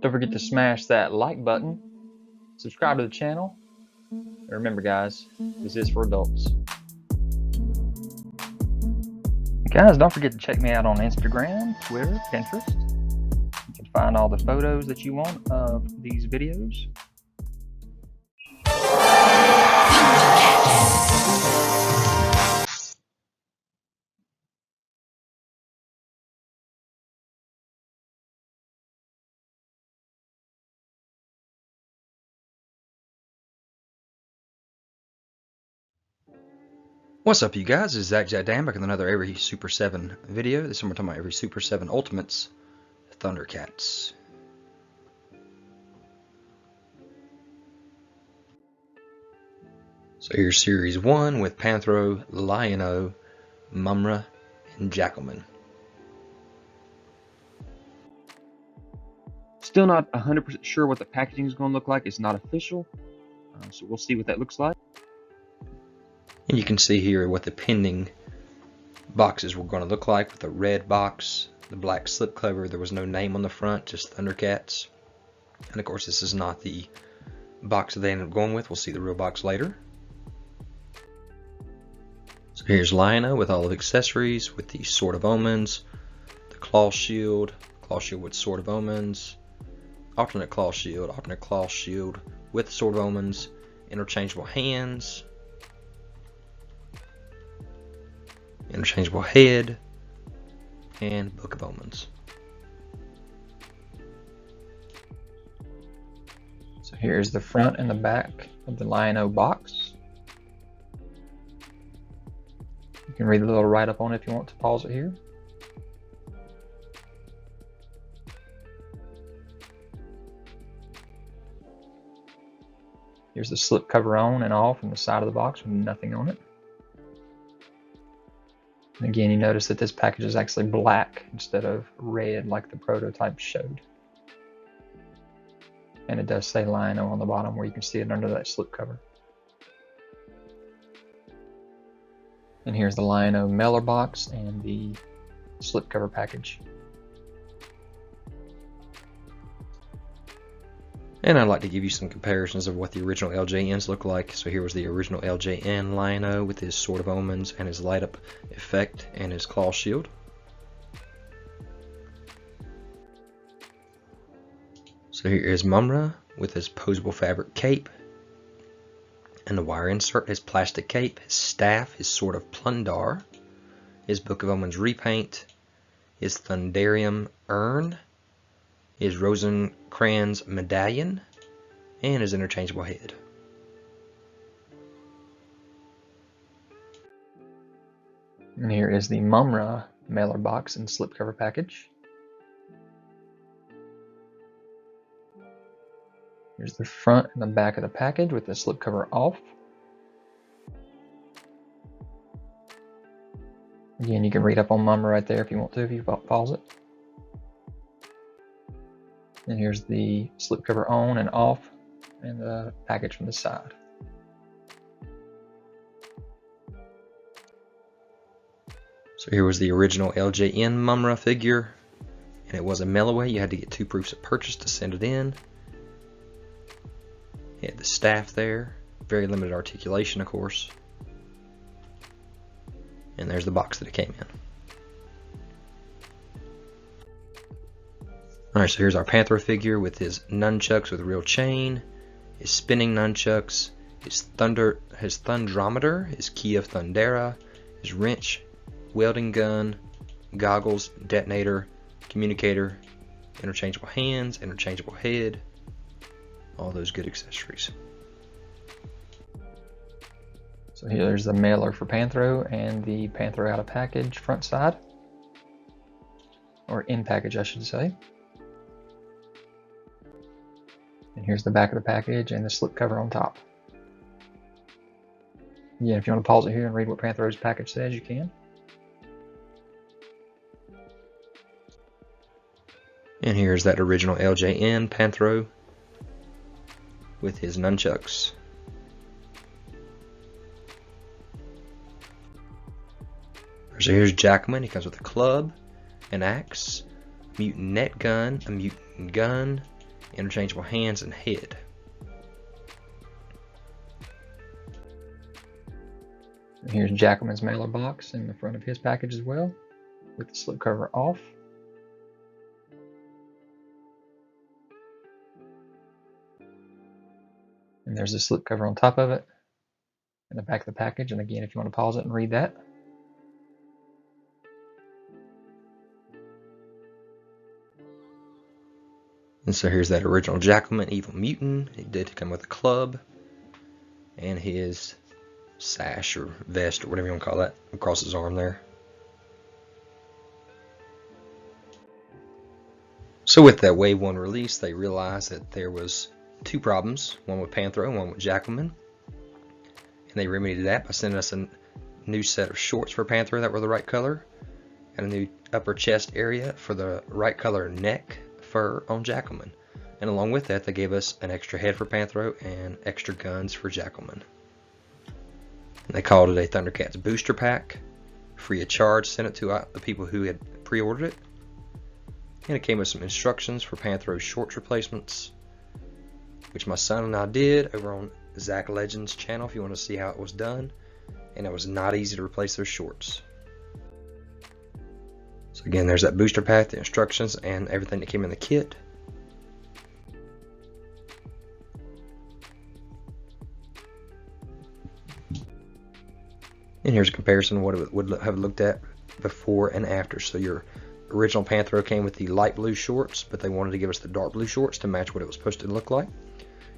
Don't forget to smash that like button, subscribe to the channel, and remember guys, this is for adults. Guys, don't forget to check me out on Instagram, Twitter, Pinterest. You can find all the photos that you want of these videos. What's up you guys, this is Jack back with another Every Super 7 video. This one we're talking about Every Super 7 Ultimates Thundercats. So here's Series 1 with Panthro, Linx-o, Mumm-ra, and Jackalman. Still not 100% sure what the packaging is going to look like. It's not official, so we'll see what that looks like. And you can see here what the pending boxes were going to look like with the red box, the black slipcover. There was no name on the front, just Thundercats. And of course this is not the box that they ended up going with. We'll see the real box later. So here's Linx-o with all of accessories, with the Sword of Omens, the claw shield with Sword of Omens, alternate claw shield with Sword of Omens, interchangeable hands, interchangeable head, and Book of Omens. So here's the front and the back of the Linx-o box. You can read the little write-up on it if you want to pause it here. Here's the slip cover on and off from the side of the box with nothing on it. And again, you notice that this package is actually black instead of red like the prototype showed. And it does say Linx-o on the bottom where you can see it under that slip cover. And here's the Linx-o mailer box and the slipcover package. And I'd like to give you some comparisons of what the original LJNs look like. So here was the original LJN Linx-o with his Sword of Omens and his light up effect and his claw shield. So here is Mumm-ra with his posable fabric cape and the wire insert, his plastic cape, his staff, his Sword of Plundar, his Book of Omens repaint, his Thundarium urn, his Rosencrantz medallion, and his interchangeable head. And here is the Mumm-ra mailer box and slipcover package. Here's the front and the back of the package with the slipcover off. Again, you can read up on Mumm-ra right there if you want to, if you pause it. And here's the slipcover on and off and the package from the side. So here was the original LJN Mumm-ra figure, and it was a mail away. You had to get 2 proofs of purchase to send it in. It had the staff there, very limited articulation of course. And there's the box that it came in. Alright, so here's our Panthro figure with his nunchucks with a real chain, his spinning nunchucks, his thundrometer, his key of Thundera, his wrench, welding gun, goggles, detonator, communicator, interchangeable hands, interchangeable head, all those good accessories. So here's the mailer for Panthro and the Panthro out of package front side, or in package I should say. And here's the back of the package and the slipcover on top. Yeah, if you want to pause it here and read what Panthro's package says, you can. And here's that original LJN Panthro with his nunchucks. So here's Jackalman. He comes with a club, an axe, mutant net gun, a mutant gun, interchangeable hands and head. And here's Jackalman's mailer box in the front of his package as well, with the slipcover off. And there's the slipcover on top of it, in the back of the package. And again, if you want to pause it and read that. And so here's that original Jackalman Evil Mutant. He did come with a club and his sash or vest or whatever you want to call that across his arm there. So with that Wave 1 release, they realized that there was two problems, one with Panthro and one with Jackalman. And they remedied that by sending us a new set of shorts for Panthro that were the right color, and a new upper chest area for the right color neck fur on Jackalman. And along with that, they gave us an extra head for Panthro and extra guns for Jackalman. And they called it a Thundercats booster pack, free of charge, sent it to the people who had pre-ordered it. And it came with some instructions for Panthro's shorts replacements, which my son and I did over on Zach Legends channel if you want to see how it was done. And it was not easy to replace those shorts. So again, there's that booster pack, the instructions, and everything that came in the kit. And here's a comparison of what it would have looked at before and after. So your original Panthro came with the light blue shorts, but they wanted to give us the dark blue shorts to match what it was supposed to look like.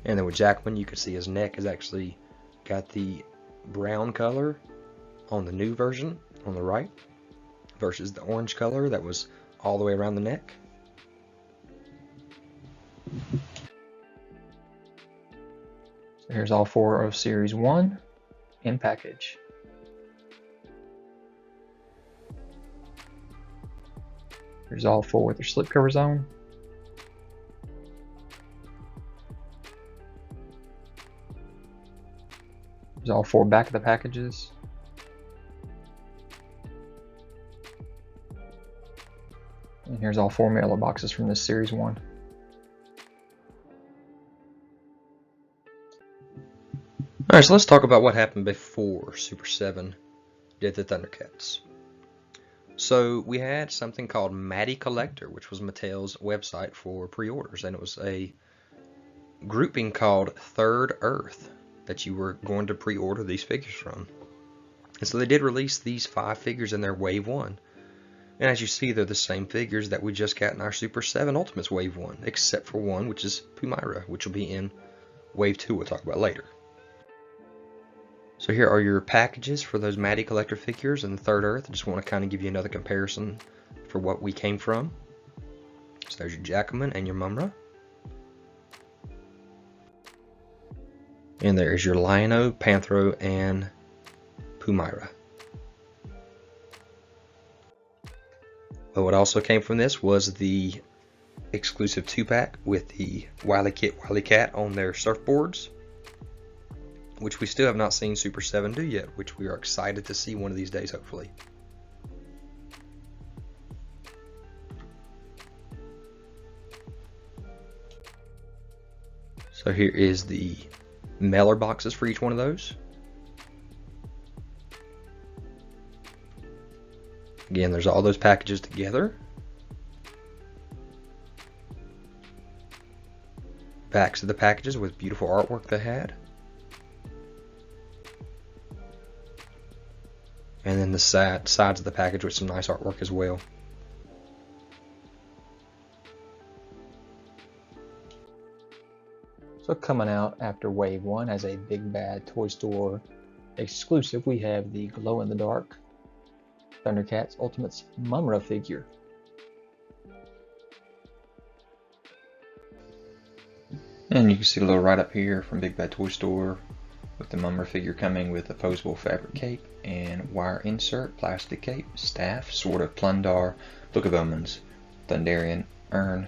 And then with Jackalman, you can see his neck has actually got the brown color on the new version on the right versus the orange color that was all the way around the neck. So here's all four of Series 1 in package. Here's all four with their slipcovers on. There's all four back of the packages. And here's all four mailer boxes from this Series 1. Alright, so let's talk about what happened before Super 7 did the Thundercats. So we had something called Matty Collector, which was Mattel's website for pre-orders, and it was a grouping called Third Earth that you were going to pre-order these figures from. And so they did release these 5 figures in their Wave 1. And as you see, they're the same figures that we just got in our Super 7 Ultimates Wave 1, except for one, which is Pumyra, which will be in Wave 2 we'll talk about later. So here are your packages for those Matty Collector figures in the Third Earth. I just want to kind of give you another comparison for what we came from. So there's your Jackalman and your Mumm-ra. And there's your Lion-o, Panthro, and Pumyra. But what also came from this was the exclusive 2-pack with the Wilykit, Wilykat on their surfboards, which we still have not seen Super 7 do yet, which we are excited to see one of these days, hopefully. So here is the mailer boxes for each one of those. Again, there's all those packages together. Backs of the packages with beautiful artwork they had. And then the sides of the package with some nice artwork as well. So coming out after Wave 1 as a Big Bad Toy Store exclusive, we have the glow-in-the-dark Thundercats Ultimates Mumm-ra figure. And you can see a little write-up here from Big Bad Toy Store with the Mumm-ra figure coming with a posable fabric cape and wire insert, plastic cape, staff, sword of Plundar, Book of Omens, Thunderian urn,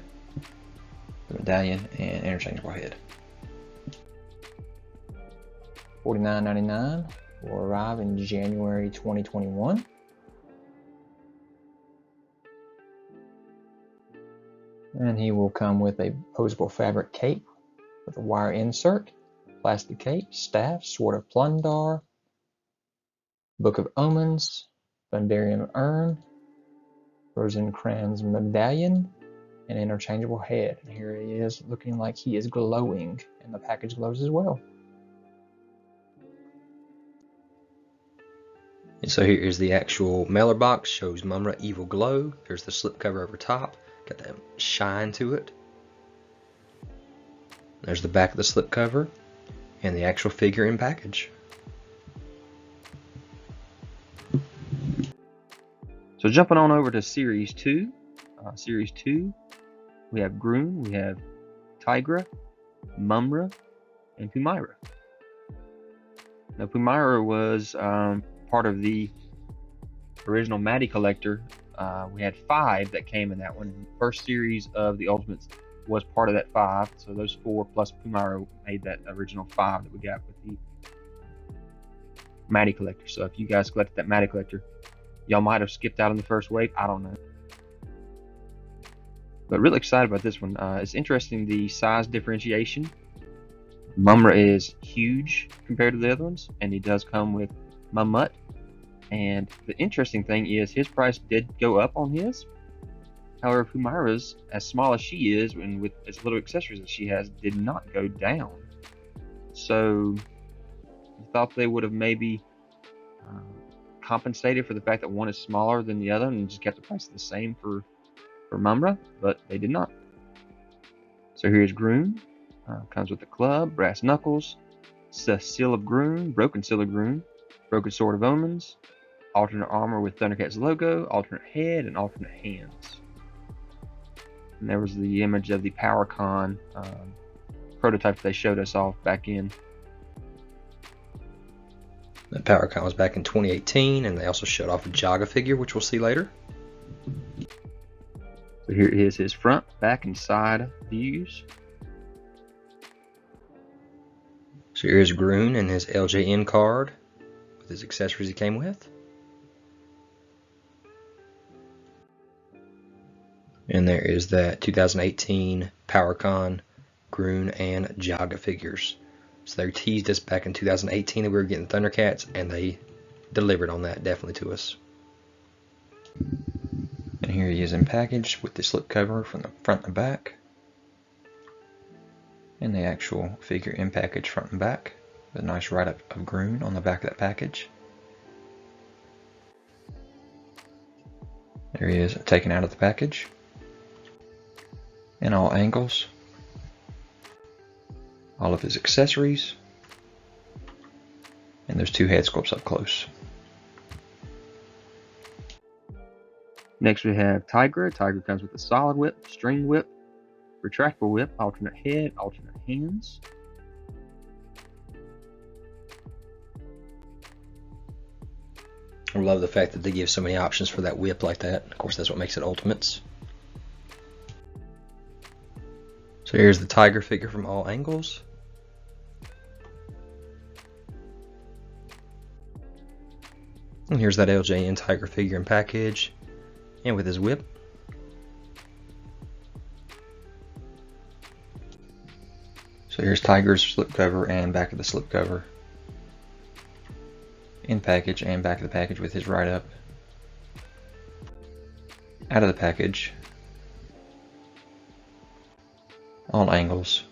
the medallion, and interchangeable head. $49.99 will arrive in January 2021. And he will come with a posable fabric cape with a wire insert, plastic cape, staff, Sword of Plundar, Book of Omens, Thunderian Urn, Rosencrantz Medallion, and interchangeable head. And here he is looking like he is glowing, and the package glows as well. And so here is the actual mailer box, shows Mumm-ra Evil Glow. There's the slipcover over top, got that shine to it. There's the back of the slipcover and the actual figure in package. So jumping on over to Series 2. Series 2, we have Grune, we have Tigra, Mumm-ra, and Pumyra. Now Pumyra was part of the original Matty collector. We had 5 that came in that one. First series of the Ultimates was part of that 5. So those 4 plus Pumyra made that original 5 that we got with the Matty collector. So if you guys collected that Matty collector, y'all might have skipped out on the first wave. I don't know. But really excited about this one. It's interesting, the size differentiation. Mumm-ra is huge compared to the other ones, and he does come with Mumm-mutt. And the interesting thing is his price did go up on his. However, Pumyra's, as small as she is and with as little accessories as she has, did not go down. So I thought they would have maybe compensated for the fact that one is smaller than the other and just kept the price the same for Mumm-ra, but they did not. So here's Grune. Comes with the club, brass knuckles, seal of Grune, broken seal of Grune, broken sword of omens, alternate armor with Thundercats logo, alternate head, and alternate hands. And there was the image of the PowerCon prototype they showed us off back in. The PowerCon was back in 2018, and they also showed off a Jaga figure, which we'll see later. So here is his front, back, and side views. So here's Grune and his LJN card with his accessories he came with. And there is that 2018 PowerCon Grune and Jaga figures. So they teased us back in 2018 that we were getting Thundercats, and they delivered on that definitely to us. And here he is in package with the slipcover from the front and back. And the actual figure in package front and back. With a nice write-up of Grune on the back of that package. There he is taken out of the package. In all angles. All of his accessories. And there's 2 head sculpts up close. Next we have Tigra. Tigra comes with a solid whip, string whip, retractable whip, alternate head, alternate hands. I love the fact that they give so many options for that whip like that. Of course, that's what makes it Ultimates. So here's the Tiger figure from all angles. And here's that LJN Tiger figure in package, and with his whip. So here's Tiger's slipcover and back of the slipcover. In package and back of the package with his write-up. Out of the package. All angles.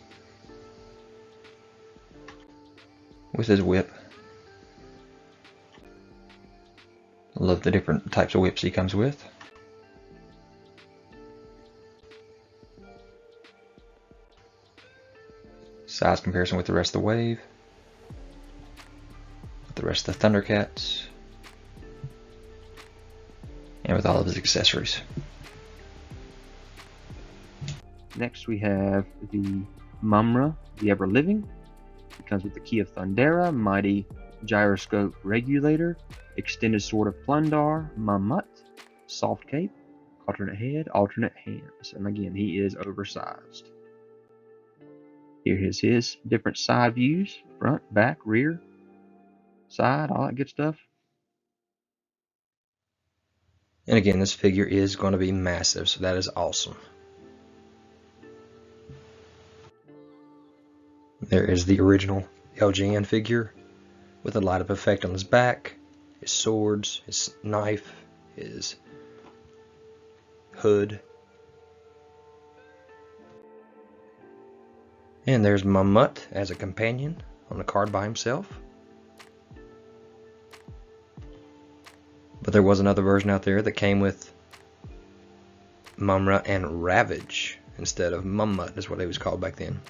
With his whip. Love the different types of whips he comes with. Size comparison with the rest of the wave. With the rest of the Thundercats. And with all of his accessories. Next we have the Mumm-ra, the Ever Living. It comes with the key of Thundera, mighty gyroscope regulator, extended sword of Plundar, Mumm-mutt, soft cape, alternate head, alternate hands. And again, he is oversized. Here is his different side views, front, back, rear, side, all that good stuff. And again, this figure is going to be massive, so that is awesome. There is the original LJN figure with a light up effect on his back, his swords, his knife, his hood. And there's Mumm-mutt as a companion on the card by himself. But there was another version out there that came with Mumm-ra and Ravage instead of Mumm-mutt, is what it was called back then.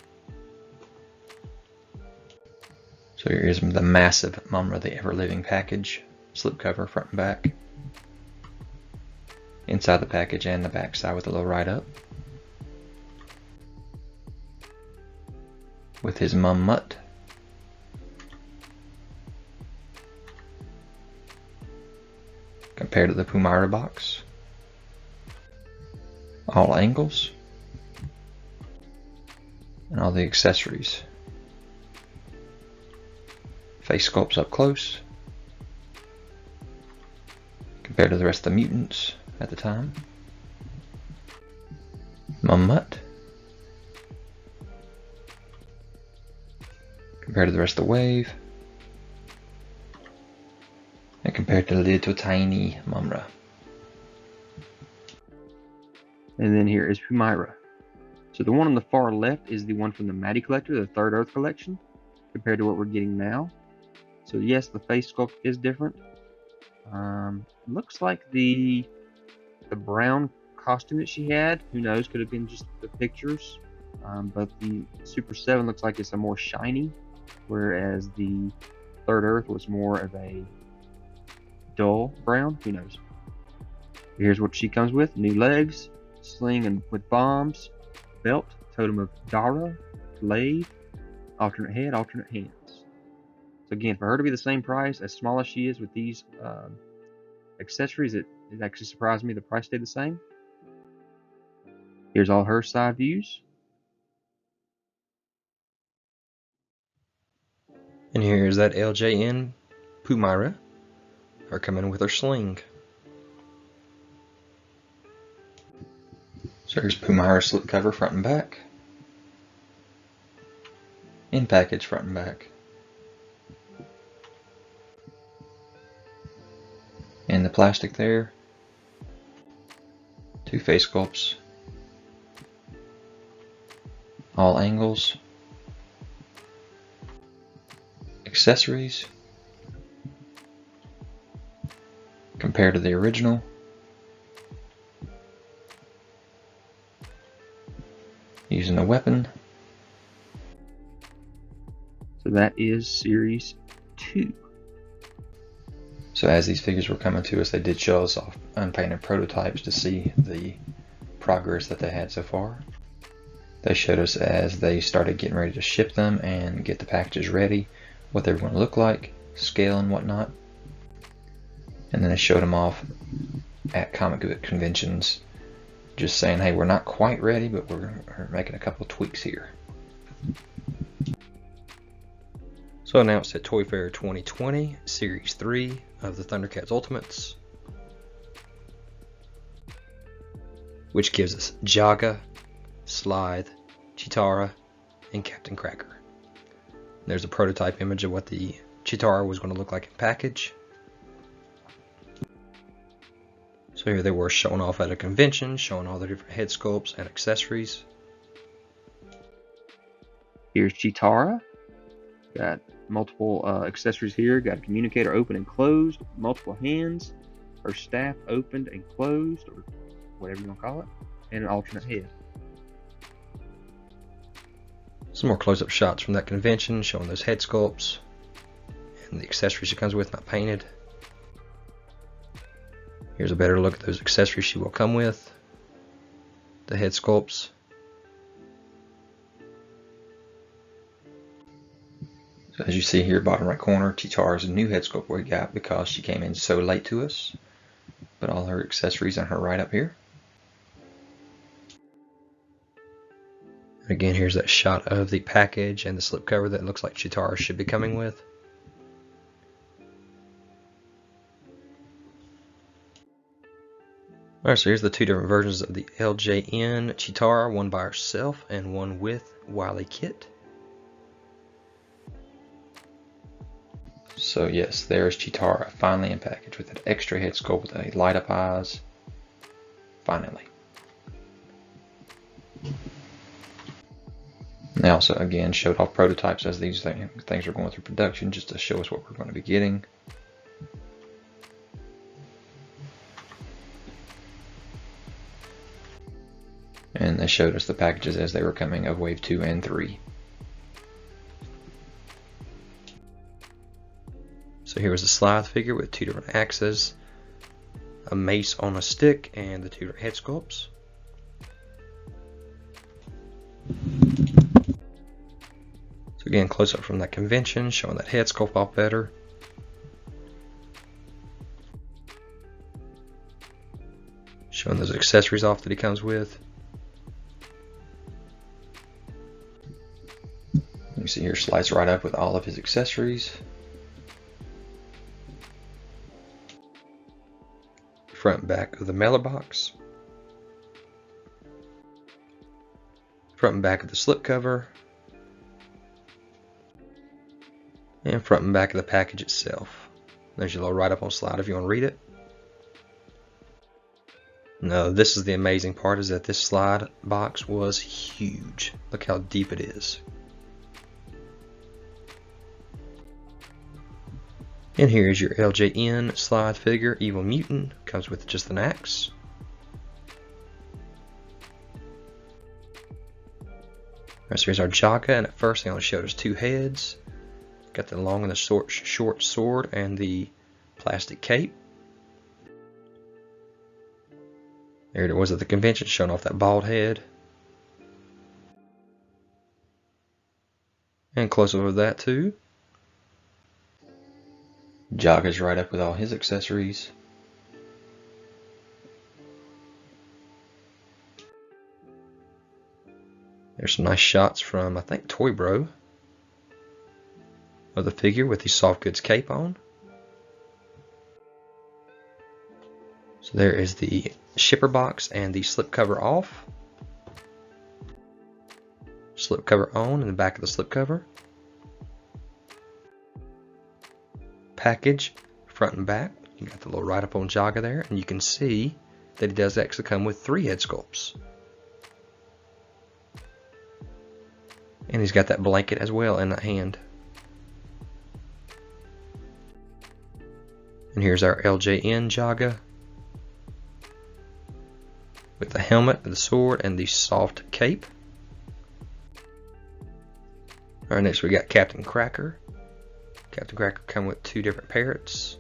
So here is the massive Mumm-ra, the ever-living package, slipcover front and back. Inside the package and the back side with a little write-up. With his Mumm-mutt. Compared to the Pumyra box. All angles. And all the accessories. Face sculpts up close. Compared to the rest of the mutants at the time. Mumm-mutt. Compared to the rest of the wave. And compared to the little tiny Mumm-ra. And then here is Pumyra. So the one on the far left is the one from the Maddie Collector, the Third Earth collection, compared to what we're getting now. So yes, the face sculpt is different. Looks like the brown costume that she had, who knows, could have been just the pictures. But the Super 7 looks like it's a more shiny, whereas the Third Earth was more of a dull brown. Who knows? Here's what she comes with: new legs, sling and with bombs, belt, totem of Dara, glaive, alternate head, alternate hands. So again, for her to be the same price, as small as she is with these accessories, it actually surprised me the price stayed the same. Here's all her side views. And here's that LJN Pumyra. Her coming with her sling. So here's Pumyra slipcover front and back. In package front and back. And the plastic there. Two face sculpts. All angles. Accessories. Compared to the original. Using the weapon. So that is Series 2. So as these figures were coming to us, they did show us off unpainted prototypes to see the progress that they had so far. They showed us as they started getting ready to ship them and get the packages ready, what they were going to look like, scale and whatnot. And then they showed them off at comic book conventions, just saying, hey, we're not quite ready, but we're making a couple tweaks here. So announced at Toy Fair 2020, Series 3 of the Thundercats Ultimates, which gives us Jaga, Slithe, Cheetara, and Captain Cracker. There's a prototype image of what the Cheetara was going to look like in package. So here they were showing off at a convention, showing all the different head sculpts and accessories. Here's Cheetara. Got multiple accessories here. Got a communicator open and closed, multiple hands, her staff opened and closed, or whatever you want to call it, and an alternate head. Some more close-up shots from that convention showing those head sculpts and the accessories she comes with, not painted. Here's a better look at those accessories she will come with. The head sculpts. So as you see here, bottom right corner, Cheetara's new head sculpt we got because she came in so late to us. But all her accessories on her right up here. Again, here's that shot of the package and the slipcover that looks like Cheetara should be coming with. Alright, so here's the two different versions of the LJN Cheetara, one by herself and one with Wilykit. So yes, there's Cheetara, finally in package with that extra head sculpt with a light up eyes. Finally. They also again showed off prototypes as these things are going through production, just to show us what we're going to be getting. And they showed us the packages as they were coming of Wave 2 and 3. So here was a Slithe figure with 2 different axes, a mace on a stick, and the 2 different head sculpts. So again, close up from that convention, showing that head sculpt off better. Showing those accessories off that he comes with. You see here, slides right up with all of his accessories. Front and back of the mailer box. Front and back of the slipcover. And front and back of the package itself. There's your little write-up on slide if you want to read it. No, this is the amazing part, is that this slide box was huge. Look how deep it is. And here's your LJN Slithe figure, Evil Mutant. Comes with just an axe. Alright, so here's our Jaga, and at first they only showed us 2 heads. Got the long and the short sword and the plastic cape. There it was at the convention, showing off that bald head. And close up of that too. Jaga's right up with all his accessories. There's some nice shots from, I think, Toy Bro, of the figure with the soft goods cape on. So there is the shipper box and the slipcover off. Slipcover on in the back of the slipcover. Package front and back. You got the little write-up on Jaga there, and you can see that he does actually come with 3 head sculpts. And he's got that blanket as well in that hand. And here's our LJN Jaga with the helmet, the sword, and the soft cape. Alright, next we got Captain Cracker. Captain Cracker come with 2 different parrots,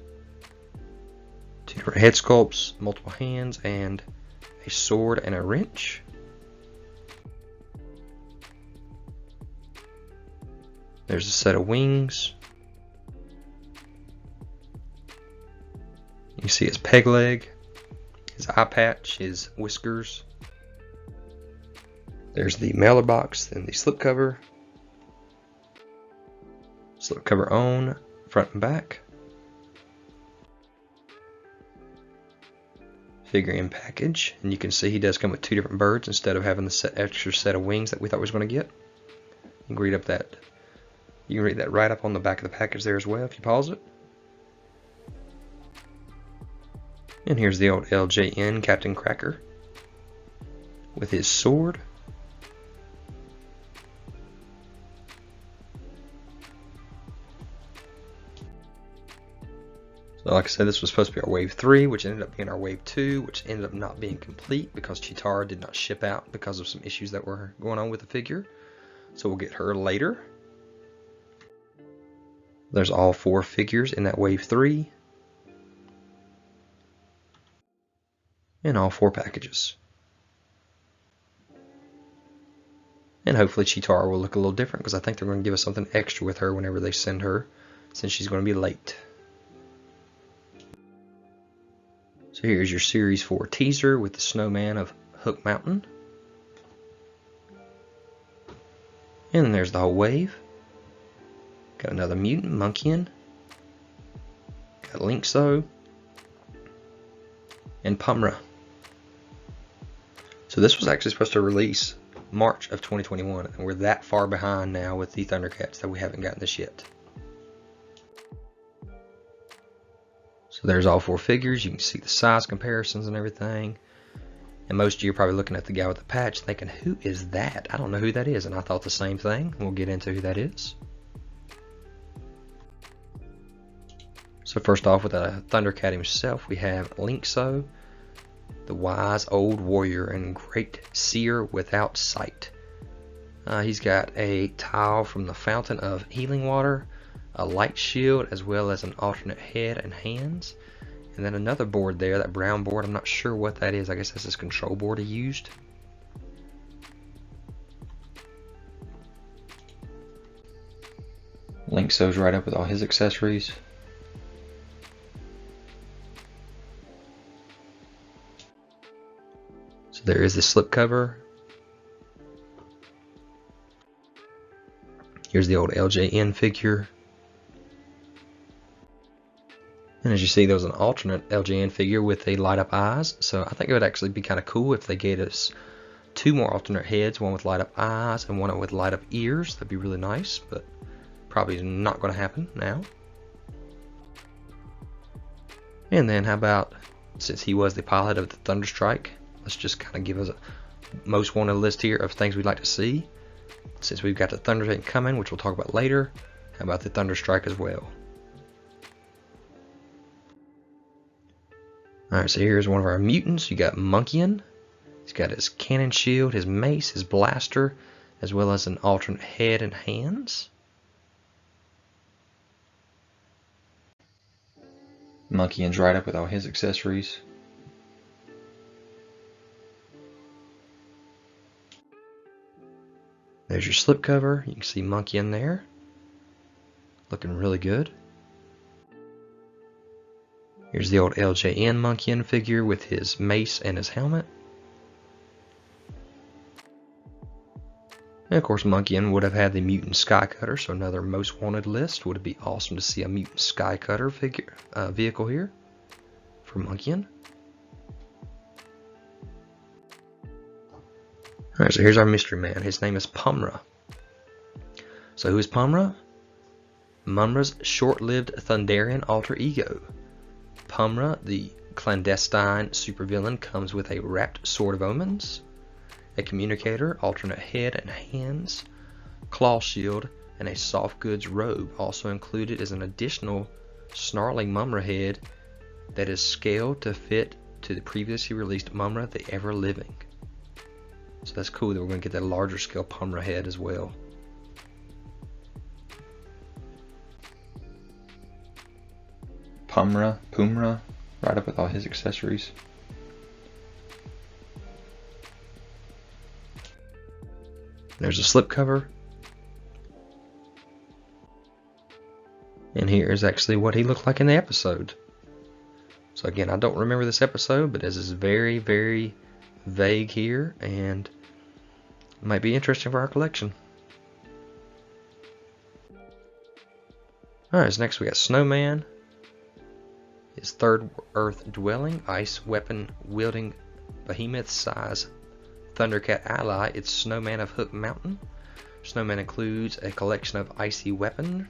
2 different head sculpts, multiple hands, and a sword and a wrench. There's a set of wings. You can see his peg leg, his eye patch, his whiskers. There's the mailer box and the slipcover. Slipcover on, front and back. Figure in package, and you can see he does come with 2 different birds instead of having the extra set of wings that we thought we was going to get. You can read up that. You can read that right up on the back of the package there as well if you pause it. And here's the old LJN Captain Cracker with his sword. So like I said, this was supposed to be our Wave 3, which ended up being our Wave 2, which ended up not being complete because Cheetara did not ship out because of some issues that were going on with the figure. So we'll get her later. There's all 4 figures in that Wave 3. And all 4 packages. And hopefully Cheetara will look a little different, because I think they're going to give us something extra with her whenever they send her, since she's going to be late. So here's your Series 4 teaser with the Snowman of Hook Mountain. And then there's the whole wave. Got another mutant, Monkian. Got Linx-o. And Pumm-Ra. So this was actually supposed to release March of 2021, and we're that far behind now with the Thundercats that we haven't gotten this yet. So there's all 4 figures. You can see the size comparisons and everything. And most of you are probably looking at the guy with the patch thinking, who is that? I don't know who that is. And I thought the same thing. We'll get into who that is. So first off, with a Thundercat himself, we have Linx-o, the wise old warrior and great seer without sight. He's got a tile from the fountain of healing water, a light shield, as well as an alternate head and hands. And then another board there, that brown board, I'm not sure what that is. I guess that's his control board he used. Linx-o's right up with all his accessories. So there is the slipcover. Here's the old LJN figure. And as you see, there was an alternate LJN figure with a light up eyes. So I think it would actually be kind of cool if they gave us 2 more alternate heads, one with light up eyes and one with light up ears. That'd be really nice, but probably not going to happen now. And then how about, since he was the pilot of the Thunderstrike, let's just kind of give us a most wanted list here of things we'd like to see. Since we've got the Thundercat coming, which we'll talk about later, how about the Thunderstrike as well? Alright, so here's one of our mutants. You got Monkian. He's got his cannon shield, his mace, his blaster, as well as an alternate head and hands. Monkian's right up with all his accessories. There's your slipcover. You can see Monkian there. Looking really good. Here's the old LJN Monkian figure with his mace and his helmet. And of course, Monkian would have had the Mutant Skycutter, so another most wanted list. Would it be awesome to see a Mutant Skycutter figure vehicle here for Monkian? Alright, so here's our mystery man. His name is Pumm-ra. So who is Pumm-ra? Mumm-ra's short-lived Thunderian alter ego. Pumm-ra, the clandestine supervillain, comes with a wrapped Sword of Omens, a communicator, alternate head and hands, claw shield, and a soft goods robe. Also included is an additional snarling Mumm-ra head that is scaled to fit to the previously released Mumm-ra the Ever Living. So that's cool that we're going to get that larger scale Pumm-ra head as well. Pumm-ra, right up with all his accessories. There's a slipcover. And here is actually what he looked like in the episode. So again, I don't remember this episode, but this is very, very vague here, and it might be interesting for our collection. Alright, so next we got Snowman. His third earth dwelling, ice weapon wielding behemoth size Thundercat ally, it's Snowman of Hook Mountain. Snowman includes a collection of icy weapon,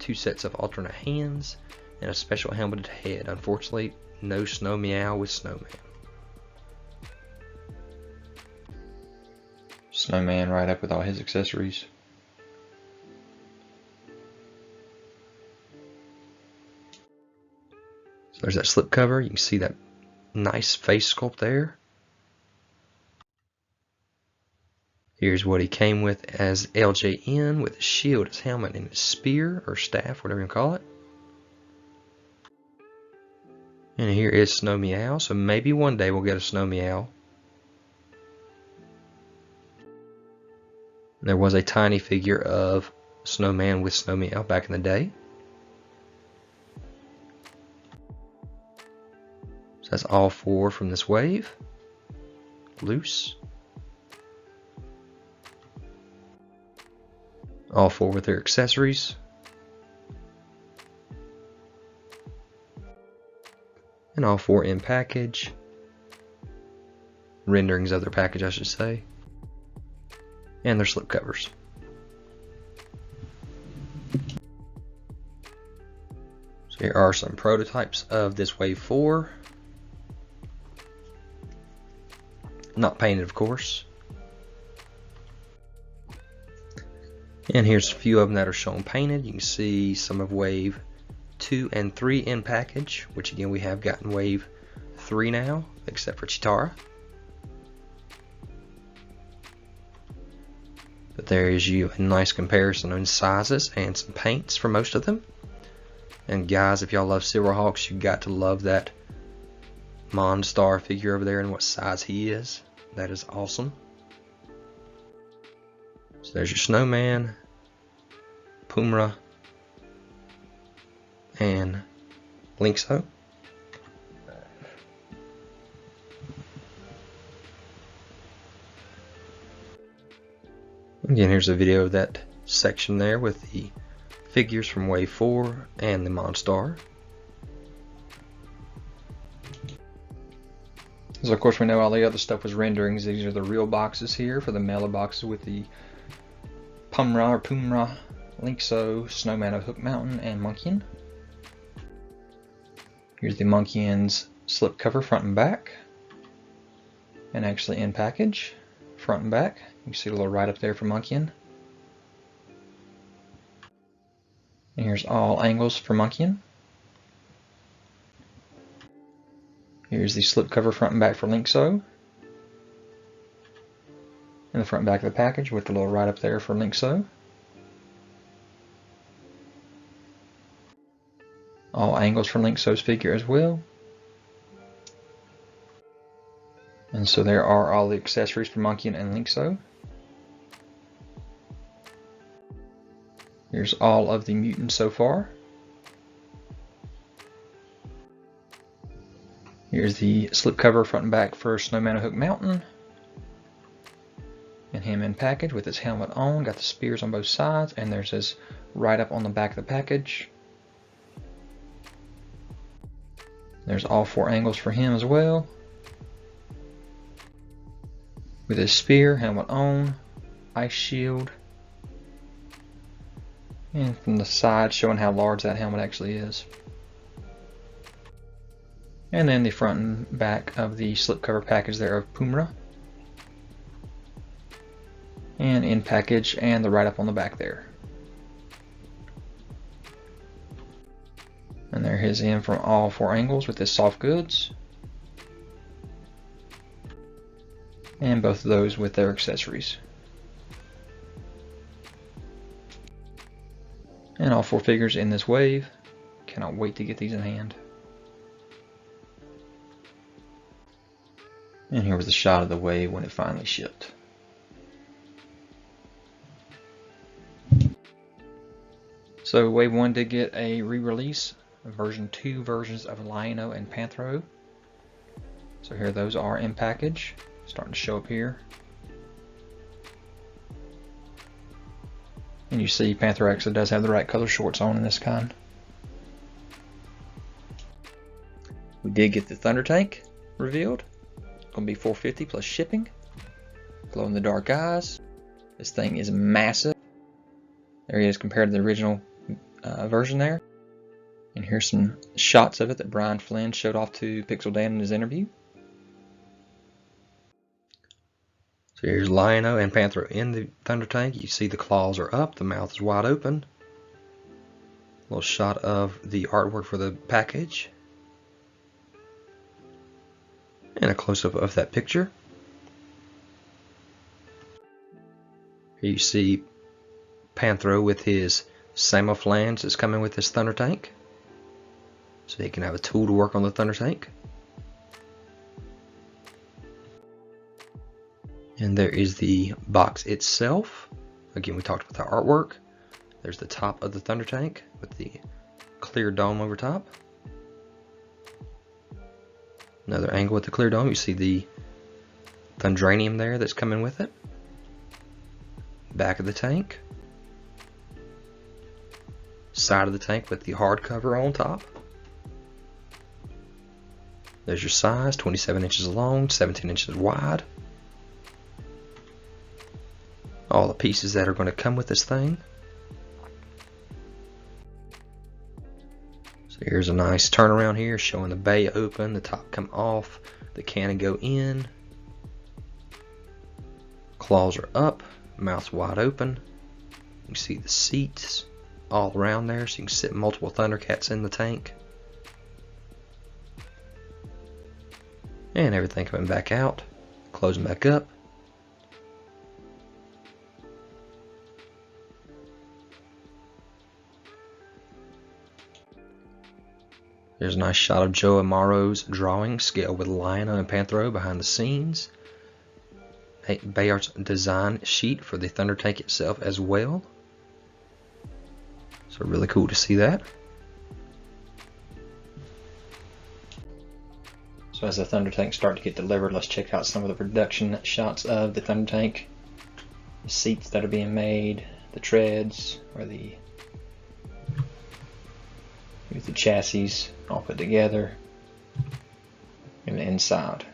2 sets of alternate hands, and a special helmeted head. Unfortunately, no Snow Meow with Snowman. Snowman right up with all his accessories. So there's that slipcover. You can see that nice face sculpt there. Here's what he came with as LJN, with his shield, his helmet, and his spear or staff, whatever you call it. And here is Snow Meow. So maybe one day we'll get a Snow Meow. There was a tiny figure of Snowman with Snow Meow back in the day. So that's all 4 from this wave. Loose. All 4 with their accessories. And all 4 in package. Renderings of their package, I should say. And their Here are some prototypes of this Wave 4. Not painted, of course. And here's a few of them that are shown painted. You can see some of Wave 2 and 3 in package, which again we have gotten Wave 3 now, except for Cheetara. But there is you a nice comparison on sizes and some paints for most of them. And guys, if y'all love Silverhawks, you got to love that Monstar figure over there and what size he is. That is awesome. So there's your Snowman, Pumm-Ra, and Linx-o. Again, here's a video of that section there with the figures from Wave 4 and the Monstar. So of course we know all the other stuff was renderings. These are the real boxes here for the mailer boxes with the Pumm-Ra or Pumm-Ra, Linx-o, Snowman of Hook Mountain, and Monkian. Here's the Monkian's slip cover front and back, and actually in package, front and back. You can see a little write up there for Monkian. And here's all angles for Monkian. Here's the slip cover front and back for Linx-o. And the front and back of the package with the little write up there for Linx-o. All angles for Linx-o's figure as well. And so there are all the accessories for Monkian and Linx-o. Here's all of the mutants so far. Here's the slipcover front and back for Snowman of Hook Mountain. And him in package with his helmet on. Got the spears on both sides. And there's his write-up on the back of the package. There's all 4 angles for him as well. With his spear, helmet on, ice shield. And from the side showing how large that helmet actually is. And then the front and back of the slipcover package there of Pumm-Ra. And in package and the write-up on the back there. And there his in from all 4 angles with his soft goods. And both of those with their accessories. And all 4 figures in this wave. Cannot wait to get these in hand. And here was a shot of the wave when it finally shipped. So Wave 1 did get a re-release, version 2 versions of Lion-o and Panthro. So here those are in package, starting to show up here. And you see Panthro actually does have the right color shorts on in this kind. We did get the Thunder Tank revealed. It's going to be $450 plus shipping. Glow in the dark eyes. This thing is massive. There he is compared to the original version there. And here's some shots of it that Brian Flynn showed off to Pixel Dan in his interview. So here's Lion-o and Panthro in the Thunder Tank. You see the claws are up, the mouth is wide open. A little shot of the artwork for the package. And a close-up of that picture. Here you see Panthro with his Samoflans is coming with his Thunder Tank. So he can have a tool to work on the Thunder Tank. And there is the box itself. Again, we talked about the artwork. There's the top of the Thunder Tank with the clear dome over top. Another angle with the clear dome. You see the Thundranium there that's coming with it. Back of the tank. Side of the tank with the hard cover on top. There's your size, 27 inches long, 17 inches wide. All the pieces that are going to come with this thing. So Here's a nice turnaround here showing the bay open, the top come off, the cannon go in, claws are up, mouth's wide open. You can see the seats all around there, so you can sit multiple Thundercats in the tank. And everything coming back out, closing back up. There's a nice shot of Joe Amaro's drawing, scale with Lion-o and Panthro behind the scenes. Bayart's design sheet for the Thunder tank itself as well. So really cool to see that. So as the Thunder tanks start to get delivered, let's check out some of the production shots of the Thunder tank. The seats that are being made, the treads, or the chassis all put together, and the inside.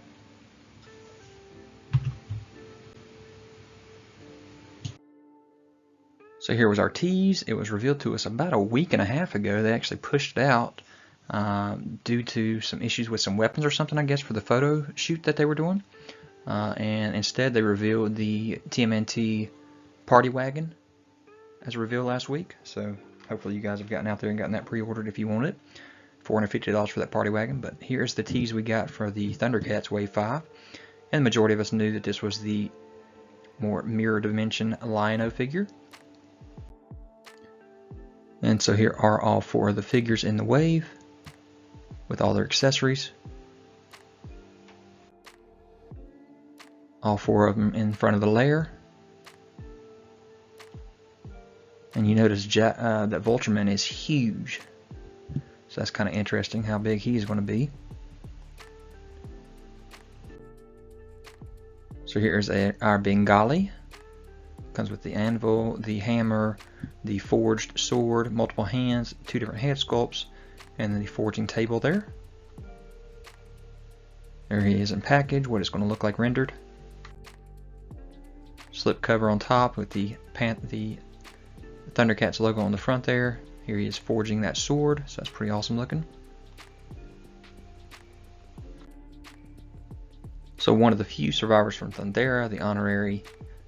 So here was our tease. It was revealed to us about a week and a half ago. They actually pushed it out due to some issues with some weapons or something, I guess, for the photo shoot that they were doing. And instead they revealed the TMNT party wagon as a reveal last week. So hopefully you guys have gotten out there and gotten that pre-ordered if you want it. $450 for that party wagon. But here's the tease we got for the Thundercats Wave 5. And the majority of us knew that this was the more mirror dimension Lion-o figure. And so here are all 4 of the figures in the wave with all their accessories. All 4 of them in front of the Lair. And you notice that Vultureman is huge. So that's kind of interesting how big he's going to be. So here's our Bengali. Comes with the anvil, the hammer, the forged sword, multiple hands, 2 different head sculpts, and then the forging table there. There he is in package, what it's going to look like rendered. Slip cover on top with the Thundercats logo on the front there. Here he is forging that sword, so that's pretty awesome looking. So one of the few survivors from Thundera, the honorary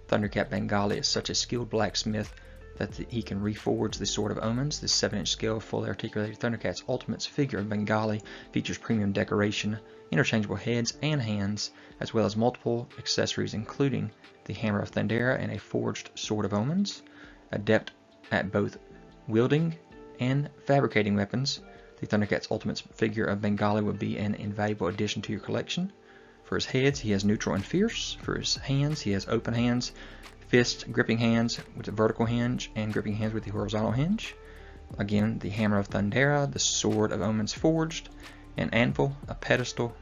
Thundercat Bengali, is such a skilled blacksmith that he can reforge the Sword of Omens. This 7-inch scale, fully articulated Thundercats Ultimates figure of Bengali features premium decoration, interchangeable heads and hands, as well as multiple accessories including the Hammer of Thundera and a forged Sword of Omens. Adept at both wielding and fabricating weapons, the Thundercats Ultimates figure of Bengali would be an invaluable addition to your collection. For his heads, he has neutral and fierce. For his hands, he has open hands, fist gripping hands with the vertical hinge, and gripping hands with the horizontal hinge. Again, the Hammer of Thundera, the Sword of Omens forged, an anvil, a pedestal,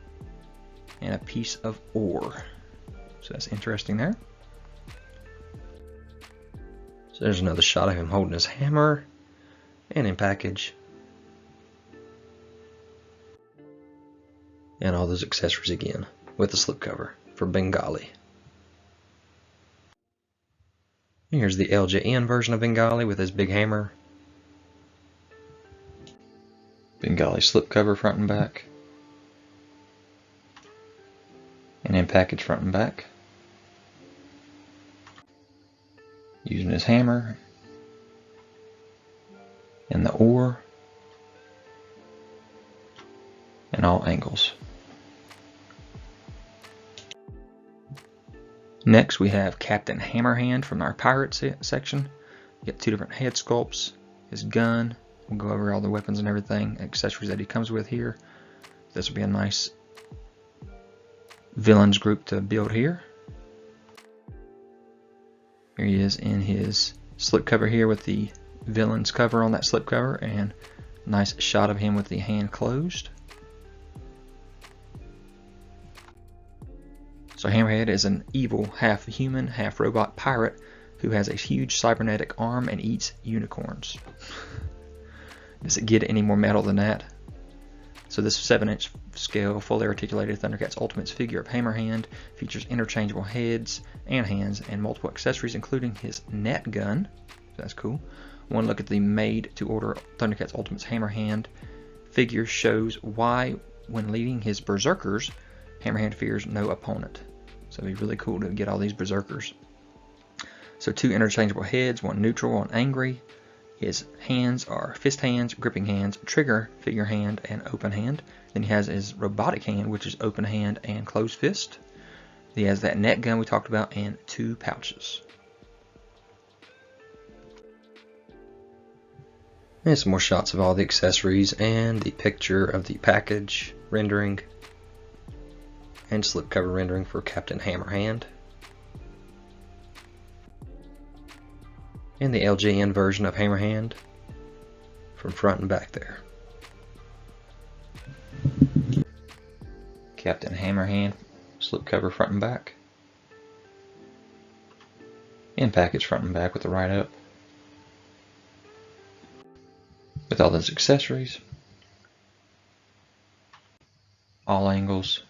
and a piece of ore. So that's interesting there. So there's another shot of him holding his hammer, and in package. And all those accessories again, with the slipcover for Bengali. Here's the LJN version of Bengali with his big hammer. Bengali slipcover front and back. And in package front and back. Using his hammer. And the ore. And all angles. Next we have Captain Hammerhand from our pirate section. We got 2 different head sculpts, his gun. We'll go over all the weapons and everything, accessories that he comes with here. This will be a nice villains group to build here. Here he is in his slipcover here with the villains cover on that slipcover, and a nice shot of him with the hand closed. So Hammerhead is an evil, half-human, half-robot pirate who has a huge cybernetic arm and eats unicorns. Does it get any more metal than that? So this 7-inch scale, fully articulated Thundercats Ultimates figure of Hammerhand features interchangeable heads and hands and multiple accessories including his net gun. So that's cool. One look at the made-to-order Thundercats Ultimates Hammerhand figure shows why, when leading his berserkers, Hammerhand fears no opponent. So it'd be really cool to get all these berserkers. So 2 interchangeable heads, 1 neutral, 1 angry. His hands are fist hands, gripping hands, trigger, figure hand, and open hand. Then he has his robotic hand, which is open hand and closed fist. He has that net gun we talked about and 2 pouches. And some more shots of all the accessories and the picture of the package rendering and slipcover rendering for Captain Hammerhand. And the LJN version of Hammerhand from front and back there. Captain Hammerhand, slipcover front and back. And package front and back with the write-up. With all those accessories. All angles.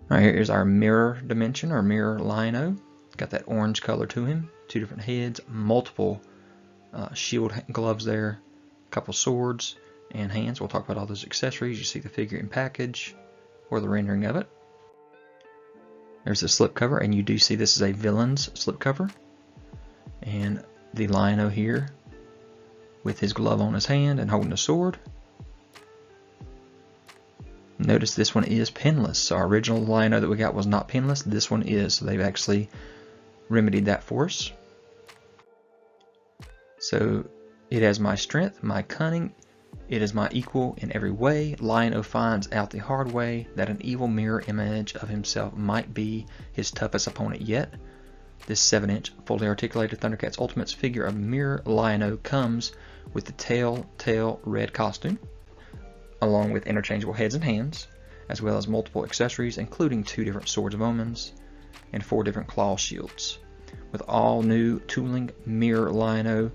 Alright, here's our mirror dimension, our mirror Lion-o. Got that orange color to him. 2 different heads, multiple shield gloves there, a couple swords and hands. We'll talk about all those accessories. You see the figure in package or the rendering of it. There's the slipcover, and you do see this is a villain's slipcover. And the Lion-o here with his glove on his hand and holding a sword. Notice this one is pinless. So our original Lion-o that we got was not pinless. This one is. So they've actually remedied that for us. So it has my strength, my cunning. It is my equal in every way. Lion-o finds out the hard way that an evil mirror image of himself might be his toughest opponent yet. This 7-inch fully articulated Thundercats Ultimates figure of mirror Lion-o comes with the telltale red costume, along with interchangeable heads and hands, as well as multiple accessories, including 2 different Swords of Omens and 4 different claw shields. With all new tooling, mirror Lion-o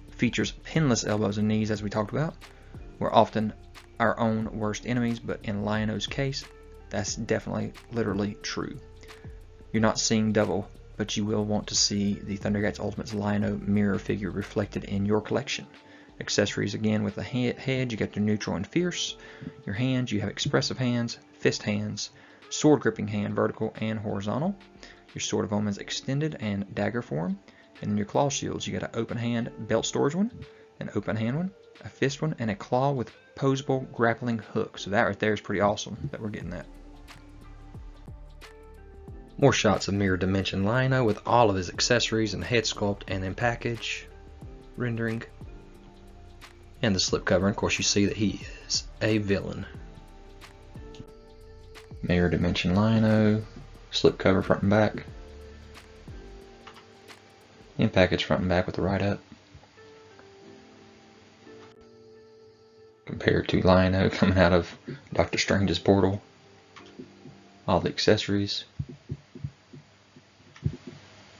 features pinless elbows and knees, as we talked about. We're often our own worst enemies, but in Lion-o's case, that's definitely literally true. You're not seeing double, but you will want to see the Thundercats Ultimates Lion-o mirror figure reflected in your collection. Accessories again with the head, you got your neutral and fierce. Your hands, you have expressive hands, fist hands, sword gripping hand, vertical and horizontal. Your Sword of Omens extended and dagger form. And then your claw shields, you got an open hand belt storage one, an open hand one, a fist one, and a claw with posable grappling hook. So that right there is pretty awesome that we're getting that. More shots of mirror dimension Lion-o with all of his accessories and head sculpt and then package rendering. And the slipcover, and of course you see that he is a villain. Mirror dimension Lion-o, slipcover front and back. And package front and back with the write-up. Compared to Lion-o coming out of Doctor Strange's portal. All the accessories.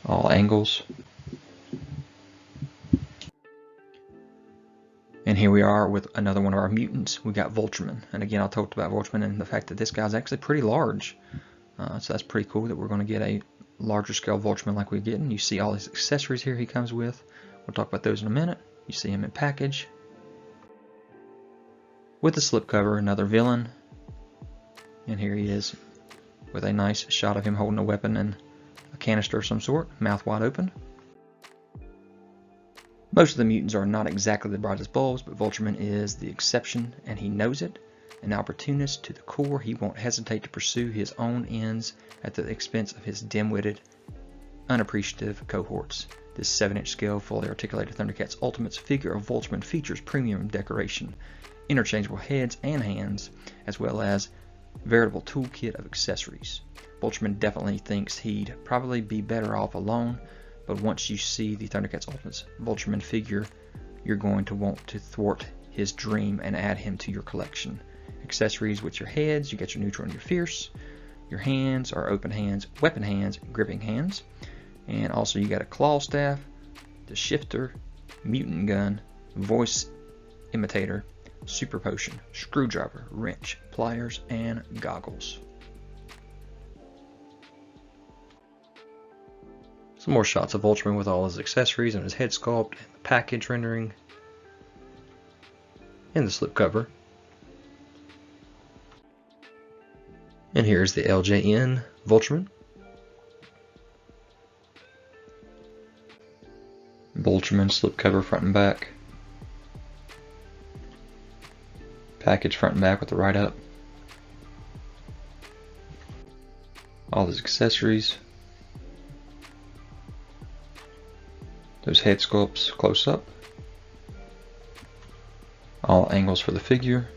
All angles. And here we are with another one of our mutants. We got Vultureman. And again, I talked about Vultureman and the fact that this guy's actually pretty large. So that's pretty cool that we're going to get a larger scale Vultureman like we're getting. You see all his accessories here he comes with. We'll talk about those in a minute. You see him in package. With the slipcover, another villain. And here he is with a nice shot of him holding a weapon and a canister of some sort, mouth wide open. Most of the mutants are not exactly the brightest bulbs, but Vultureman is the exception, and he knows it. An opportunist to the core, he won't hesitate to pursue his own ends at the expense of his dim-witted, unappreciative cohorts. This 7-inch scale, fully articulated Thundercats Ultimates figure of Vultureman features premium decoration, interchangeable heads and hands, as well as veritable toolkit of accessories. Vultureman definitely thinks he'd probably be better off alone, but once you see the Thundercats Ultimates Vultureman figure, you're going to want to thwart his dream and add him to your collection. Accessories with your heads, you get your neutral and your fierce. Your hands are open hands, weapon hands, gripping hands. And also you got a claw staff, the shifter, mutant gun, voice imitator, super potion, screwdriver, wrench, pliers, and goggles. Some more shots of Vultureman with all his accessories and his head sculpt and the package rendering. and the slipcover. And here's the LJN Vultureman. Vultureman slipcover front and back. Package front and back with the write up. All his accessories. Those head sculpts close up. All angles for the figure.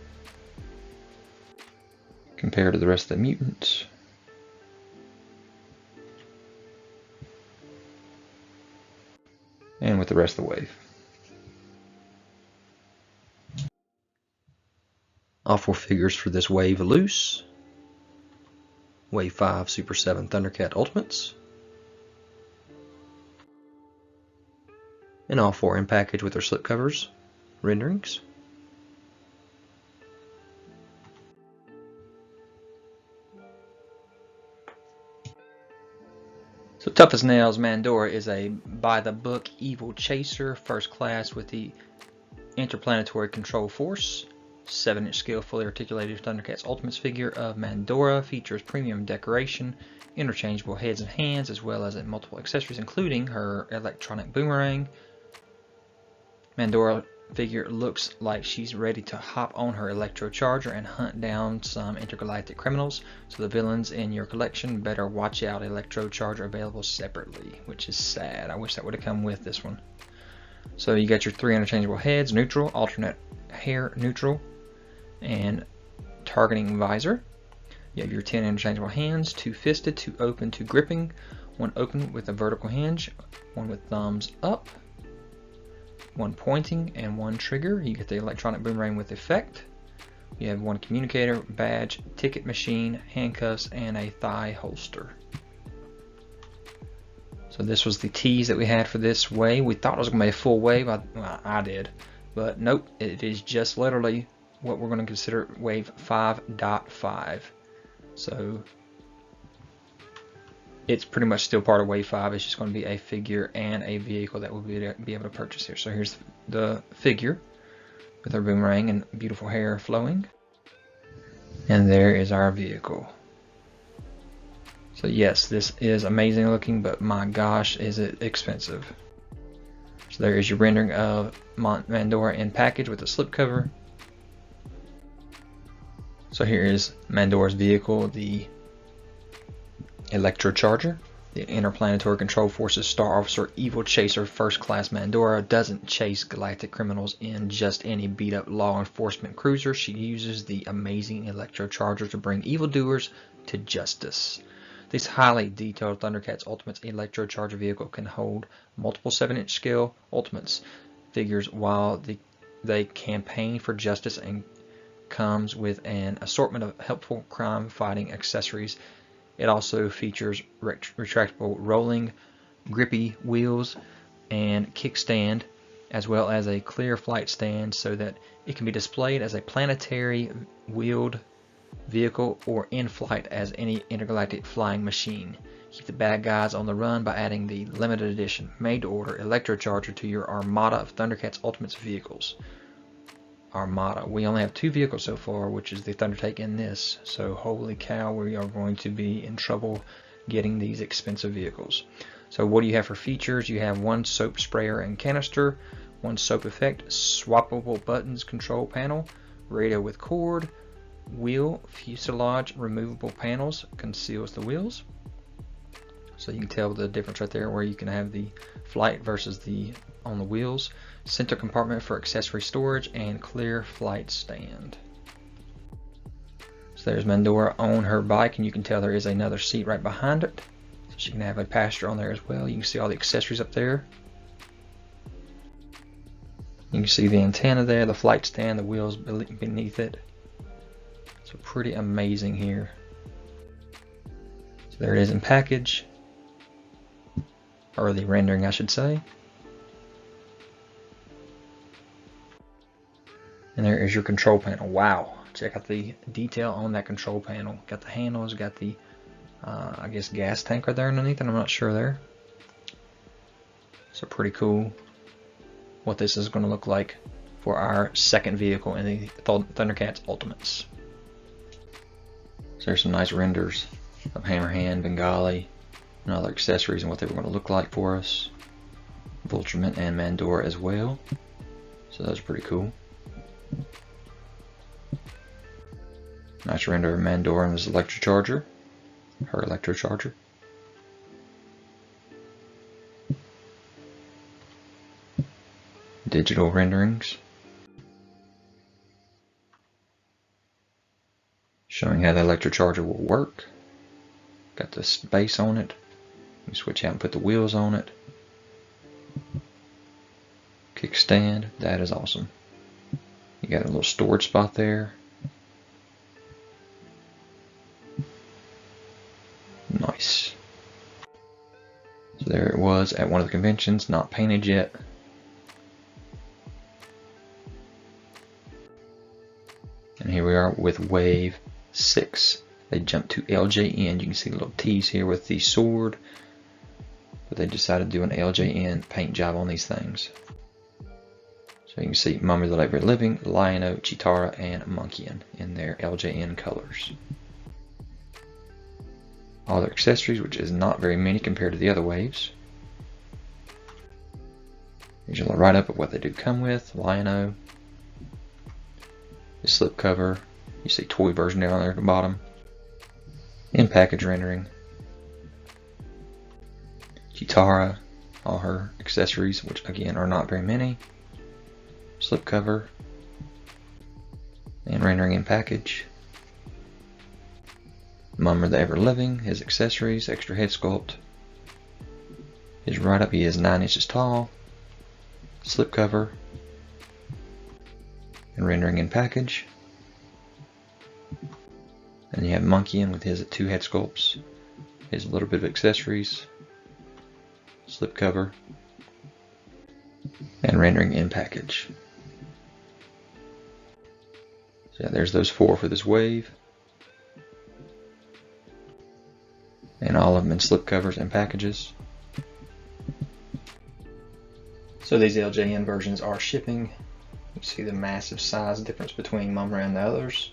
Compared to the rest of the mutants. And with the rest of the wave. All 4 figures for this wave loose. Wave 5 Super7 Thundercat Ultimates. And all 4 in package with their slipcovers, renderings. So Tough as Nails Mandora is a by-the-book evil chaser, first class with the interplanetary control force. 7-inch scale fully articulated Thundercats Ultimates figure of Mandora, features premium decoration, interchangeable heads and hands, as well as multiple accessories including her electronic boomerang. Mandora figure looks like she's ready to hop on her Electro-Charger and hunt down some intergalactic criminals, so the villains in your collection better watch out. Electro-Charger available separately, which is sad. I wish that would have come with this one. So you got your 3 interchangeable heads, neutral, alternate hair neutral, and targeting visor. You have your 10 interchangeable hands, 2 fisted, 2 open, 2 gripping, 1 open with a vertical hinge, 1 with thumbs up, 1 pointing, and 1 trigger. You get the electronic boomerang with effect. You have 1 communicator, badge, ticket machine, handcuffs, and a thigh holster. So this was the tease that we had for this wave. We thought it was going to be a full wave. I did. But nope, it is just literally what we're going to consider wave 5.5. So it's pretty much still part of wave 5. It's just going to be a figure and a vehicle that we'll be able to purchase here. So here's the figure with our boomerang and beautiful hair flowing. And there is our vehicle. So yes, this is amazing looking, but my gosh, is it expensive. So there is your rendering of Mandora in package with a slipcover. So here is Mandora's vehicle, the Electro-Charger. The Interplanetary Control Forces Star Officer Evil Chaser First Class Mandora doesn't chase galactic criminals in just any beat up law enforcement cruiser. She uses the amazing Electro-Charger to bring evildoers to justice. This highly detailed Thundercats Ultimates Electro-Charger vehicle can hold multiple 7-inch scale Ultimates figures while they campaign for justice, and comes with an assortment of helpful crime fighting accessories. It also features retractable rolling, grippy wheels and kickstand, as well as a clear flight stand so that it can be displayed as a planetary wheeled vehicle or in flight as any intergalactic flying machine. Keep the bad guys on the run by adding the limited edition made-to-order Electro-Charger to your armada of Thundercats Ultimates vehicles. Armada. We only have 2 vehicles so far, which is the Thundertake and this. So holy cow, we are going to be in trouble getting these expensive vehicles. So what do you have for features? You have 1 soap sprayer and canister, 1 soap effect, swappable buttons control panel, radio with cord, wheel fuselage removable panels, conceals the wheels. So you can tell the difference right there where you can have the flight versus the on the wheels. Center compartment for accessory storage and clear flight stand. So there's Mandora on her bike, and you can tell there is another seat right behind it. So she can have a passenger on there as well. You can see all the accessories up there. You can see the antenna there, the flight stand, the wheels beneath it. So pretty amazing here. So there it is in package. Or the rendering, I should say. And there is your control panel. Wow, check out the detail on that control panel. Got the handles, got the, I guess, gas tank right there underneath, and I'm not sure there. So pretty cool what this is going to look like for our second vehicle in the Thundercats Ultimates. So there's some nice renders of Hammerhand, Bengali, and other accessories and what they were going to look like for us. Vultureman and Mandora as well. So that's pretty cool. Nice render of Mandora and his Electro-Charger. Her Electro-Charger. Digital renderings. Showing how the Electro-Charger will work. Got the base on it. You switch out and put the wheels on it. Kickstand, that is awesome. You got a little storage spot there. Nice. So there it was at one of the conventions, not painted yet. And here we are with Wave 6. They jumped to LJN. You can see the little T's here with the sword. But they decided to do an LJN paint job on these things. So you can see Mumm-ra the Ever Living, Lion-o, Cheetara, and Monkian in their LJN colors. All their accessories, which is not very many compared to the other waves. Here's a little write-up of what they do come with. Lion-o, the slip cover, you see toy version down there at the bottom. In-package rendering. Cheetara, all her accessories, which again are not very many. Slip cover. And rendering in package. Mumm-ra the Ever Living, his accessories, extra head sculpt. His write-up, he is 9 inches tall. Slip cover. And rendering in package. And you have Monkian with his 2 head sculpts. His little bit of accessories. Slip cover. And rendering in package. So yeah, there's those 4 for this wave. And all of them in slip covers and packages. So these LJN versions are shipping. You see the massive size difference between Mumm-ra and the others.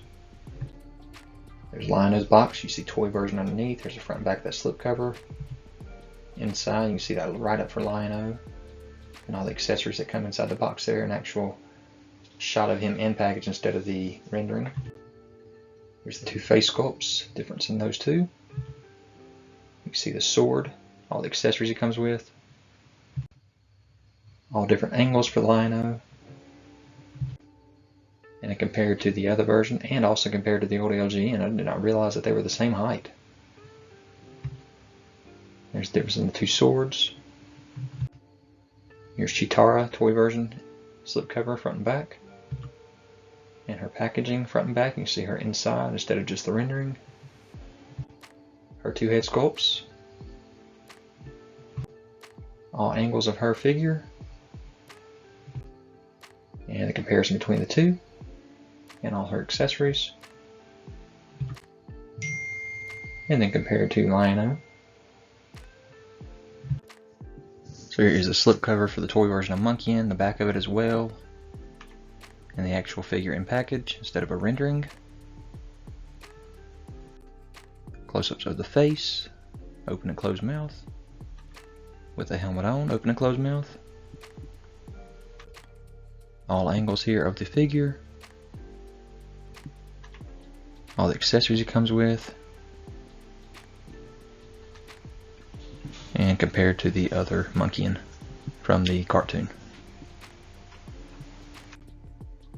There's Lion-o's box. You see toy version underneath. There's the front and back of that slip cover. Inside you can see that write-up for Lion-o and all the accessories that come inside the box there. An actual shot of him in package instead of the rendering. Here's the 2 face sculpts. Difference in those 2. You can see the sword, all the accessories it comes with. All different angles for Lion-o. And it compared to the other version and also compared to the old LGN. I did not realize that they were the same height. There's the difference in the 2 swords. Here's Cheetara, toy version, slip cover front and back. And her packaging front and back. You can see her inside instead of just the rendering. Her 2 head sculpts. All angles of her figure. And the comparison between the 2. And all her accessories. And then compared to Lion-o. So here is the slip cover for the toy version of Monkian, the back of it as well. And the actual figure in package instead of a rendering. Close-ups of the face, open and closed mouth. With the helmet on, open and closed mouth. All angles here of the figure. All the accessories it comes with. And compared to the other Monkian from the cartoon.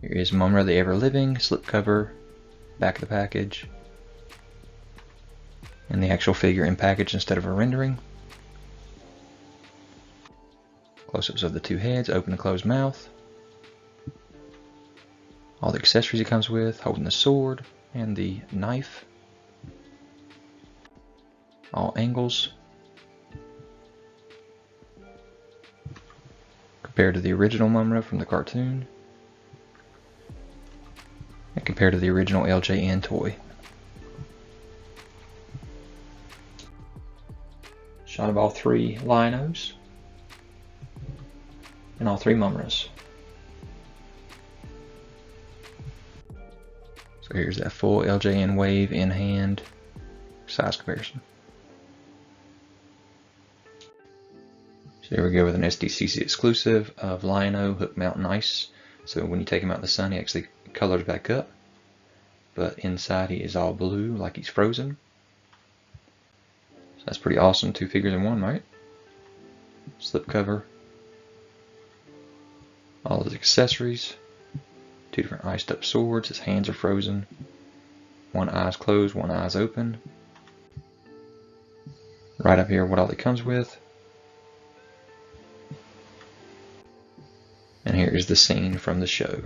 Here is Mumm-ra the Ever Living, slipcover, back of the package, and the actual figure in package instead of a rendering. Close-ups of the 2 heads, open and closed mouth. All the accessories it comes with, holding the sword and the knife. All angles. Compared to the original Mumm-ra from the cartoon. And compared to the original LJN toy. Shot of all 3 Lion-os. And all 3 Mumm-ras. So here's that full LJN wave in hand size comparison. So here we go with an SDCC exclusive of Lion-o Hook Mountain Ice. So when you take him out in the sun, he actually colors back up. But inside he is all blue like he's frozen. So that's pretty awesome. 2 figures in one, right? Slip cover. All his accessories. 2 different iced up swords. His hands are frozen. One eye's closed, one eye's open. Right up here what all it comes with. And here is the scene from the show.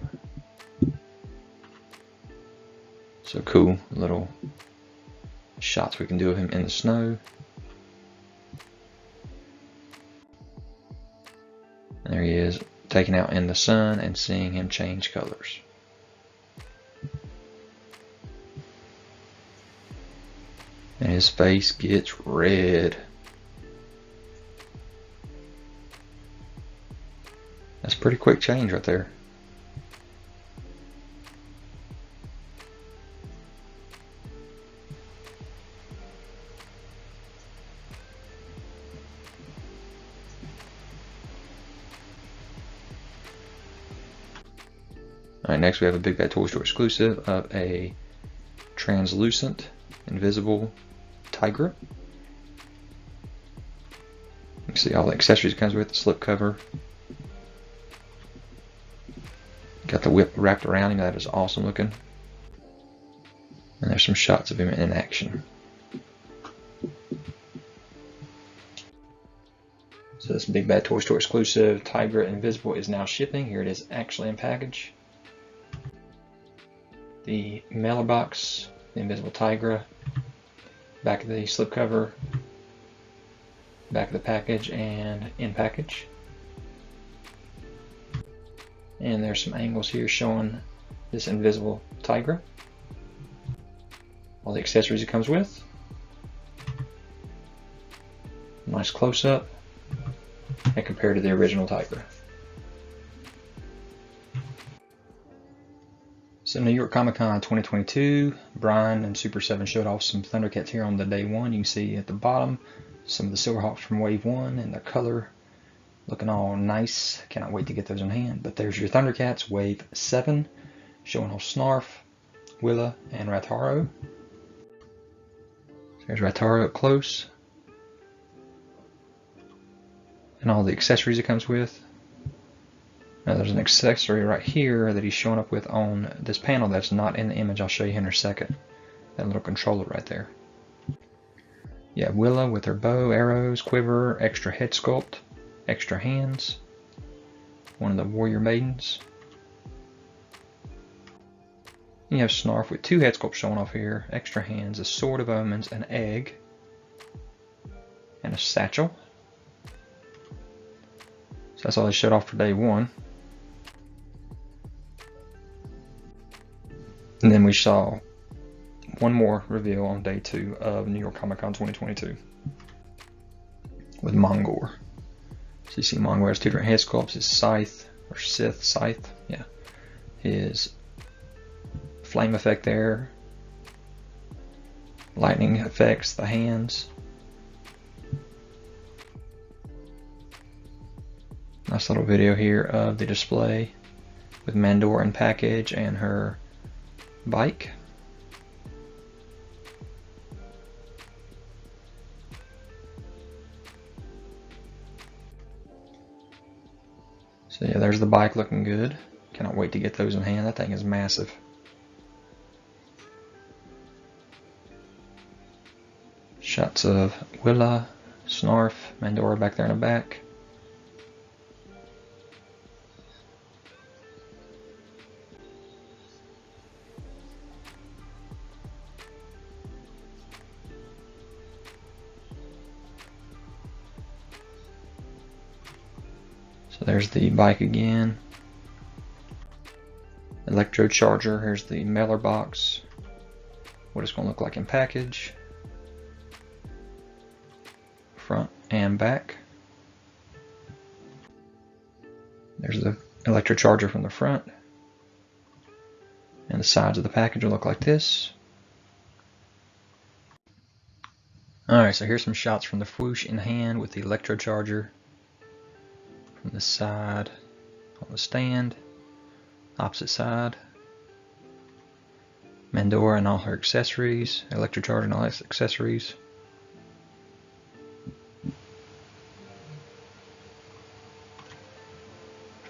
So cool little shots we can do of him in the snow. And there he is, taken out in the sun and seeing him change colors. And his face gets red. That's a pretty quick change right there. Alright, next we have a Big Bad Toy Store exclusive of a translucent, invisible Tigra. You can see all the accessories it comes with, the slip cover. Got the whip wrapped around him, that is awesome looking. And there's some shots of him in action. So this Big Bad Toy Store exclusive Tigra Invisible is now shipping. Here it is actually in package. The mailer box, the Invisible Tigra, back of the slipcover, back of the package, and in package. And there's some angles here showing this Invisible Tigra. All the accessories it comes with. Nice close-up. And compared to the original Tigra. So New York Comic Con 2022, Brian and Super7 showed off some Thundercats here on the day one. You can see at the bottom some of the Silverhawks from Wave 1 and their color looking all nice. Cannot wait to get those in hand. But there's your Thundercats Wave 7 showing off Snarf, Willa, and Ratar-o. So there's Ratar-o up close. And all the accessories it comes with. Now there's an accessory right here that he's showing up with on this panel that's not in the image. I'll show you in a second. That little controller right there. Yeah, Willa with her bow, arrows, quiver, extra head sculpt, extra hands. One of the warrior maidens. You have Snarf with 2 head sculpts showing off here, extra hands, a sword of omens, an egg, and a satchel. So that's all they showed off for day one. And then we saw one more reveal on day 2 of New York Comic Con 2022 with Mongor. So you see Mongor has 2 different head sculpts, his scythe, or scythe, yeah. His flame effect there, lightning effects, the hands. Nice little video here of the display with Mandora in package and her bike. So yeah, there's the bike looking good. Cannot wait to get those in hand. That thing is massive. Shots of Willa, Snarf, Mandora back there in the back. So there's the bike again. Electro-Charger, here's the mailer box. What it's going to look like in package. Front and back. There's the Electro-Charger from the front. And the sides of the package will look like this. Alright, so here's some shots from the Fwoosh in hand with the Electro-Charger from the side on the stand, opposite side. Mandora and all her accessories, Electro-Charger and all its accessories.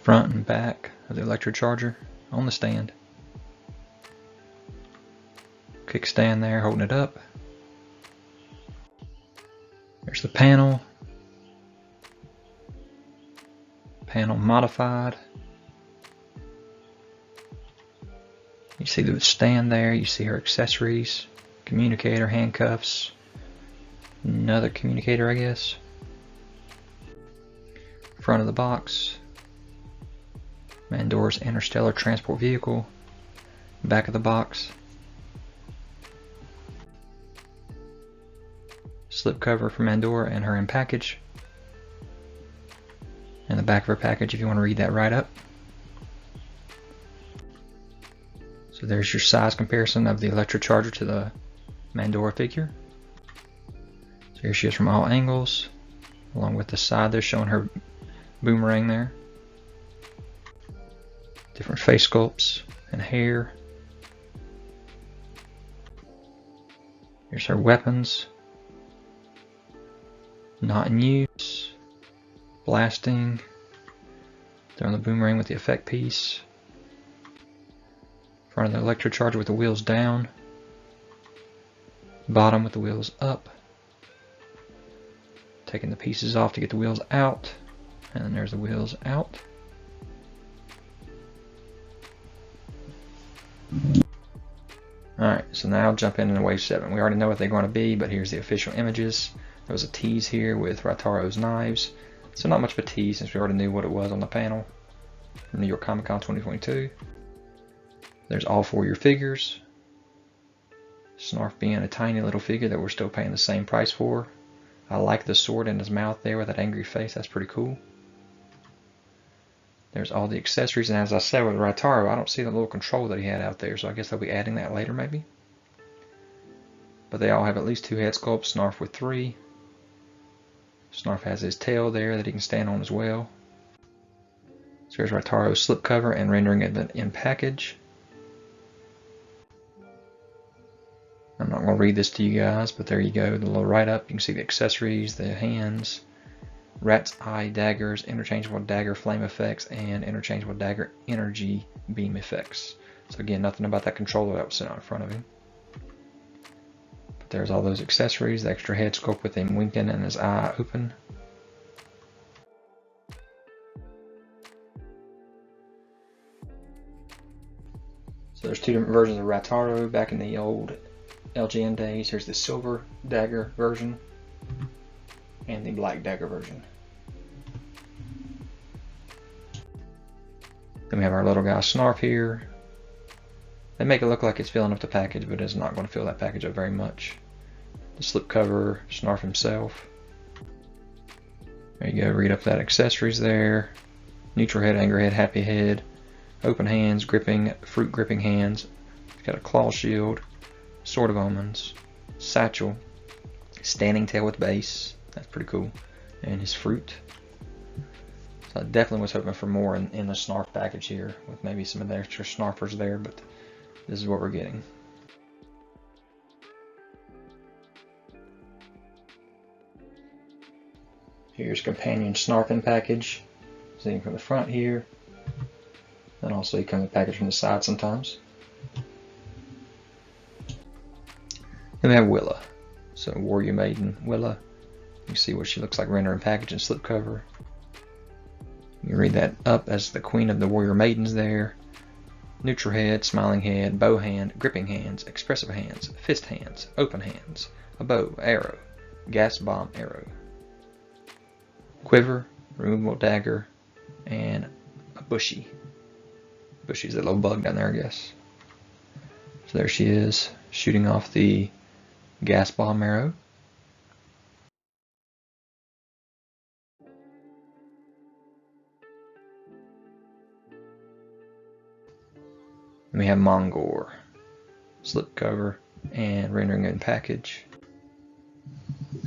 Front and back of the Electro-Charger on the stand. Kickstand there holding it up. There's the panel. Panel modified. You see the stand there, you see her accessories, communicator, handcuffs, another communicator I guess. Front of the box, Mandora's interstellar transport vehicle. Back of the box, slip cover for Mandora and her in package. And the back of her package if you want to read that right up. So there's your size comparison of the Electro-Charger to the Mandora figure. So here she is from all angles, along with the side there showing her boomerang there. Different face sculpts and hair. Here's her weapons. Not in use. Blasting. Throwing the boomerang with the effect piece. Front of the Electro-Charger with the wheels down. Bottom with the wheels up. Taking the pieces off to get the wheels out. And then there's the wheels out. Alright, so now I'll jump into Wave 7. We already know what they're going to be, but here's the official images. There was a tease here with Ratar-o's knives. So not much of a tease since we already knew what it was on the panel from New York Comic Con 2022. There's all 4 of your figures. Snarf being a tiny little figure that we're still paying the same price for. I like the sword in his mouth there with that angry face. That's pretty cool. There's all the accessories, and as I said with Ratar-o, I don't see the little control that he had out there, so I guess they'll be adding that later maybe. But they all have at least 2 head sculpts, Snarf with 3. Snarf has his tail there that he can stand on as well. So here's Ratar-o's slipcover and rendering it in package. I'm not going to read this to you guys, but there you go, the little write-up. You can see the accessories, the hands, rat's eye daggers, interchangeable dagger flame effects, and interchangeable dagger energy beam effects. So again, nothing about that controller that was sitting out in front of him. But there's all those accessories, the extra head sculpt with him winking and his eye open. So there's 2 different versions of Ratar-o back in the old LGN days. Here's the silver dagger version and the black dagger version. Then we have our little guy Snarf here. They make it look like it's filling up the package, but it's not going to fill that package up very much. The slipcover, Snarf himself. There you go, read up that accessories there. Neutral head, angry head, happy head. Open hands, gripping, fruit gripping hands. He's got a claw shield. Sword of Omens, satchel, standing tail with base, that's pretty cool, and his fruit. So I definitely was hoping for more in the Snarf package here, with maybe some of the extra Snarfers there, but this is what we're getting. Here's companion Snarfing package, seen from the front here, and also you come with package from the side sometimes. Then we have Willa. So Warrior Maiden Willa. You can see what she looks like rendering package and slipcover. You can read that up as the Queen of the Warrior Maidens there. Neutral head, smiling head, bow hand, gripping hands, expressive hands, fist hands, open hands, a bow, arrow, gas bomb arrow, quiver, removable dagger, and a bushy. Bushy's that little bug down there, I guess. So there she is, shooting off the gas bomb arrow. We We have Mongor, slipcover, and rendering in package.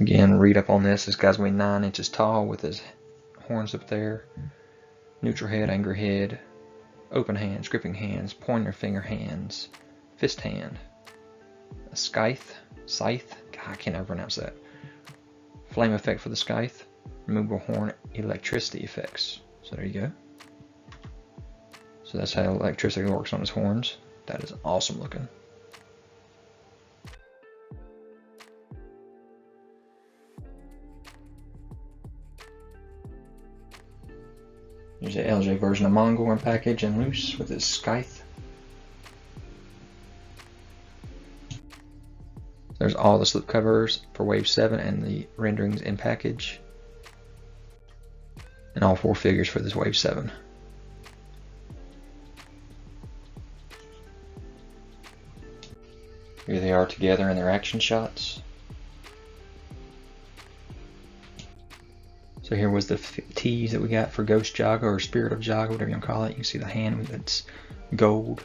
Again, read up on this. This guy's weighing 9 inches tall with his horns up there. Neutral head, angry head, open hands, gripping hands, pointer finger hands, fist hand, a Scythe, God, I can't ever pronounce that. Flame effect for the Scythe, removable horn, electricity effects. So there you go. So that's how electricity works on his horns. That is awesome looking. Here's the LJ version of Mongor in package and loose with his Scythe. There's all the slip covers for Wave 7 and the renderings in package. And all 4 figures for this Wave 7. Here they are together in their action shots. So here was the tease that we got for Ghost Jaga or Spirit of Jaga, whatever you want to call it. You can see the hand with its gold.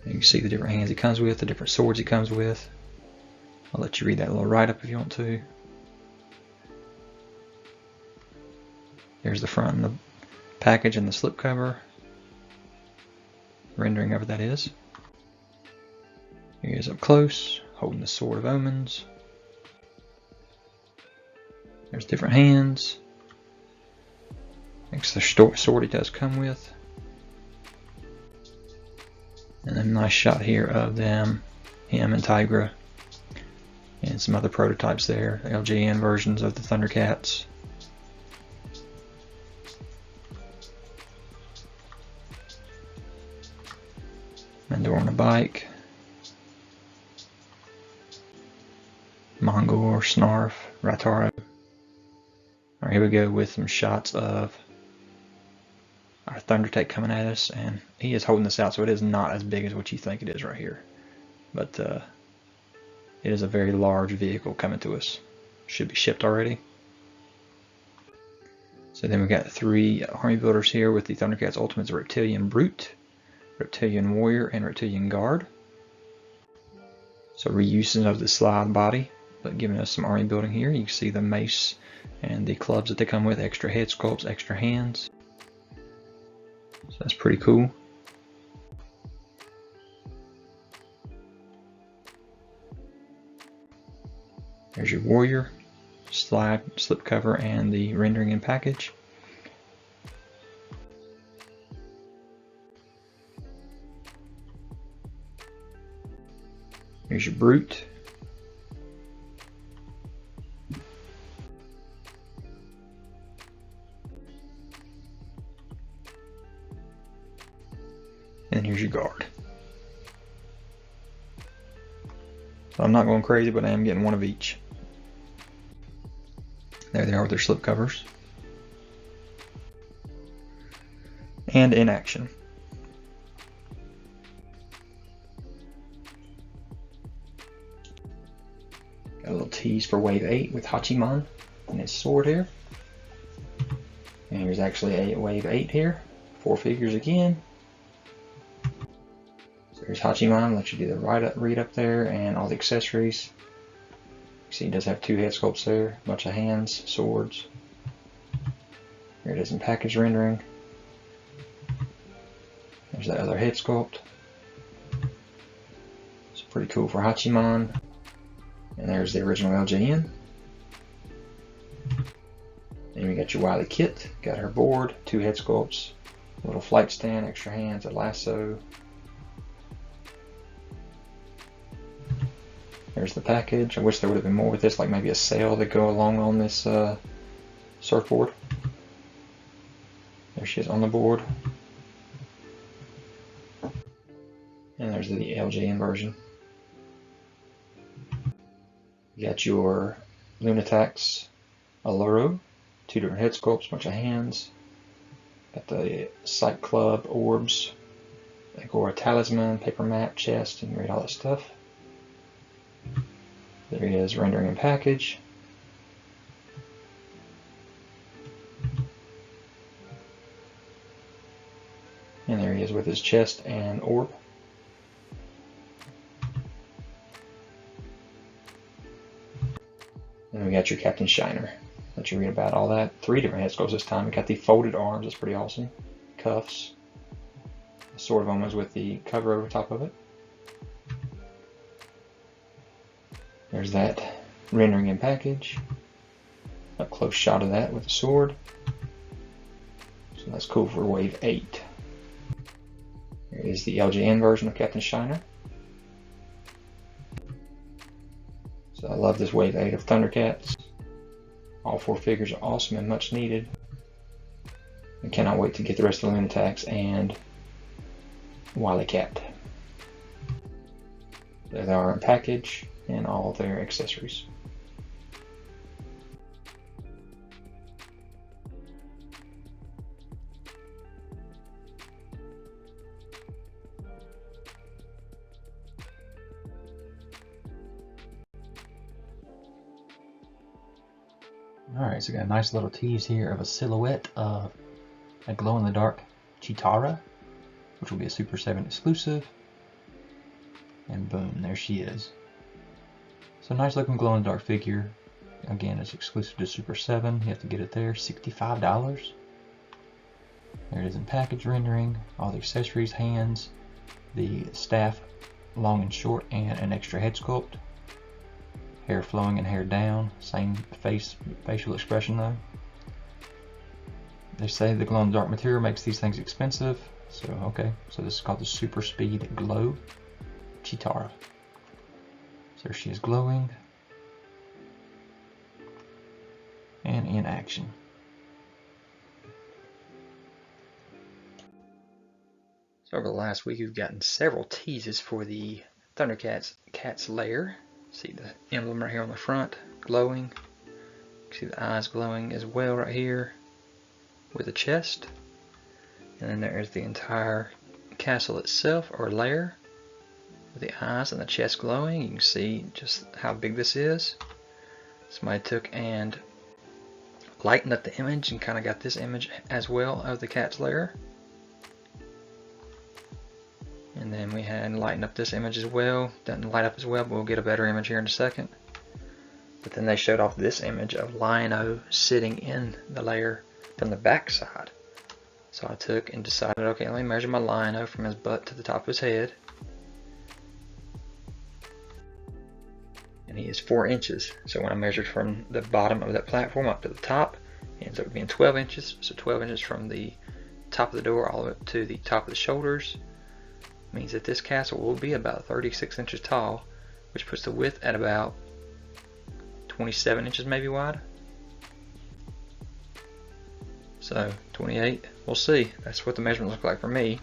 You can see the different hands he comes with, the different swords he comes with. I'll let you read that little write-up if you want to. There's the front and the package and the slipcover. Rendering of it, that is. Here he is up close, holding the Sword of Omens. There's different hands. Next, the sword he does come with. And then a nice shot here of them, him and Tigra. And some other prototypes there, LJN versions of the Thundercats. Mandora on a bike. Mongor, Snarf, Ratar-o. Alright, here we go with some shots of our Thundercat coming at us, and he is holding this out, so it is not as big as what you think it is right here. But it is a very large vehicle coming to us. Should be shipped already. So then we got 3 army builders here with the Thundercats Ultimates: Reptilian Brute, Reptilian Warrior, and Reptilian Guard. So reusing of the Slithe body, but giving us some army building here. You can see the mace and the clubs that they come with, extra head sculpts, extra hands. So that's pretty cool. There's your warrior, slipcover, and the rendering in package. Here's your brute. And here's your guard. So I'm not going crazy, but I am getting one of each. There they are with their slip covers. And in action. Got a little tease for Wave 8 with Hachiman and his sword here. And here's actually a Wave 8 here. 4 figures again. So here's Hachiman, let you do the read up there and all the accessories. You see he does have 2 head sculpts there, a bunch of hands, swords. Here it is in package rendering. There's that other head sculpt. It's pretty cool for Hachiman. And there's the original LJN. Then we got your Wilykit, got her board, 2 head sculpts, a little flight stand, extra hands, a lasso. There's the package. I wish there would have been more with this, like maybe a sail that go along on this surfboard. There she is on the board. And there's the LJN version. You got your Lunatics, Alluro, 2 different head sculpts, bunch of hands. Got the Sight Club, orbs, Agora Talisman, paper map, chest, and read all that stuff. There he is, rendering in package. And there he is with his chest and orb. And we got your Captain Shiner. Let you read about all that. 3 different head sculpts this time. We got the folded arms, that's pretty awesome. Cuffs. A sword of almost with the cover over top of it. There's that rendering in package. A close shot of that with the sword. So that's cool for Wave 8. Here is the LGN version of Captain Shiner. So I love this Wave 8 of Thundercats. All 4 figures are awesome and much needed. I cannot wait to get the rest of the Lunatics and Wilykat. There they are in package and all their accessories. Alright, so we got a nice little tease here of a silhouette of a glow-in-the-dark Cheetara, which will be a Super 7 exclusive. And boom, there she is. So nice looking glow-in-the-dark figure. Again, it's exclusive to Super 7. You have to get it there, $65. There it is in package rendering, all the accessories, hands, the staff long and short, and an extra head sculpt. Hair flowing and hair down, same facial expression though. They say the glow-in-the-dark material makes these things expensive, so okay. So this is called the Super Speed Glow Cheetara. So there she is glowing and in action. So over the last week we've gotten several teases for the Thundercats Lair. See the emblem right here on the front, glowing. See the eyes glowing as well right here with the chest. And then there's the entire castle itself, or lair, with the eyes and the chest glowing. You can see just how big this is. Somebody took and lightened up the image and kind of got this image as well of the cat's lair. And then we had lightened up this image as well. Doesn't light up as well, but we'll get a better image here in a second. But then they showed off this image of Lion-O sitting in the lair from the back side. So I took and decided, okay, let me measure my Lion-O from his butt to the top of his head. And he is 4 inches. So when I measured from the bottom of that platform up to the top, it ends up being 12 inches. So 12 inches from the top of the door all the way up to the top of the shoulders. Means that this castle will be about 36 inches tall, which puts the width at about 27 inches maybe wide. So 28, we'll see. That's what the measurements look like for me.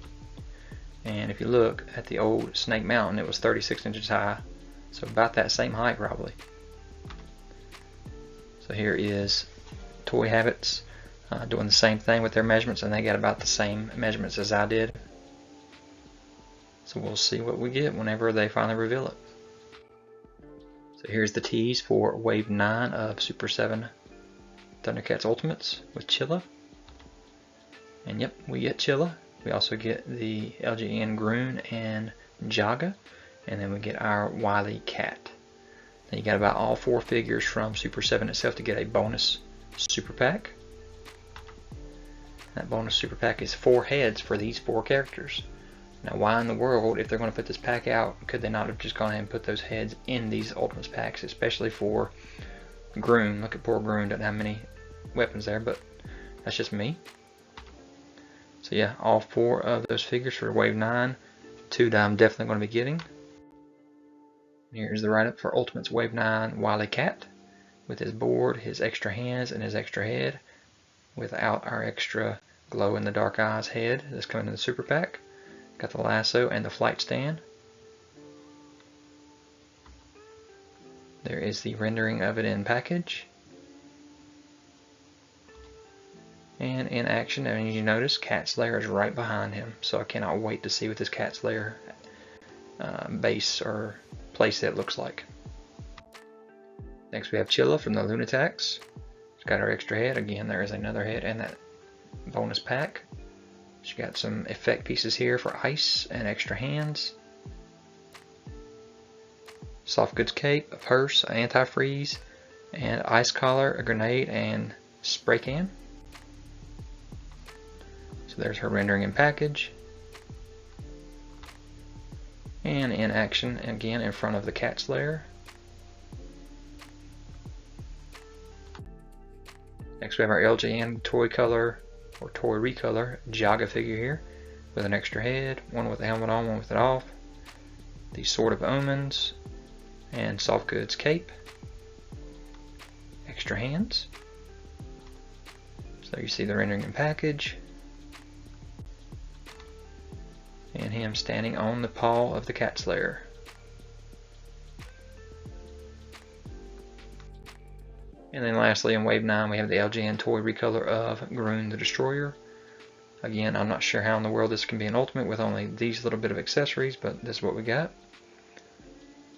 And if you look at the old Snake Mountain, it was 36 inches high, so about that same height probably. So here is Toy Habits doing the same thing with their measurements, and they got about the same measurements as I did. So we'll see what we get whenever they finally reveal it. So here's the tease for Wave 9 of Super 7 Thundercats Ultimates with Chilla. And yep, we get Chilla. We also get the LGN Grune and Jaga. And then we get our Wilykat. Now you got about all 4 figures from Super 7 itself to get a bonus Super Pack. That bonus Super Pack is 4 heads for these 4 characters. Now why in the world, if they're going to put this pack out, could they not have just gone ahead and put those heads in these Ultimates packs, especially for Grune? Look at poor Grune, doesn't have many weapons there, but that's just me. So yeah, all 4 of those figures for Wave 9, 2 that I'm definitely going to be getting. Here's the write-up for Ultimates Wave 9 Wilykat, with his board, his extra hands, and his extra head, without our extra glow-in-the-dark eyes head that's coming in the Super Pack. Got the lasso and the flight stand. There is the rendering of it in package. And in action, and you notice Cat's Lair is right behind him, so I cannot wait to see what this Cat's Lair base or playset looks like. Next we have Chilla from the Lunatics. She's got her extra head. Again, there is another head in that bonus pack. She's got some effect pieces here for ice and extra hands. Soft goods cape, a purse, an antifreeze, and ice collar, a grenade, and spray can. So there's her rendering and package. And in action again in front of the cat's lair. Next we have our LJN toy color or toy recolor Jaga figure here with an extra head, one with the helmet on, one with it off. The Sword of Omens and soft goods cape. Extra hands. So you see the rendering and package. And him standing on the paw of the cat's lair. And then lastly in Wave 9 we have the LJN toy recolor of Grune the Destroyer. Again, I'm not sure how in the world this can be an ultimate with only these little bit of accessories, but this is what we got.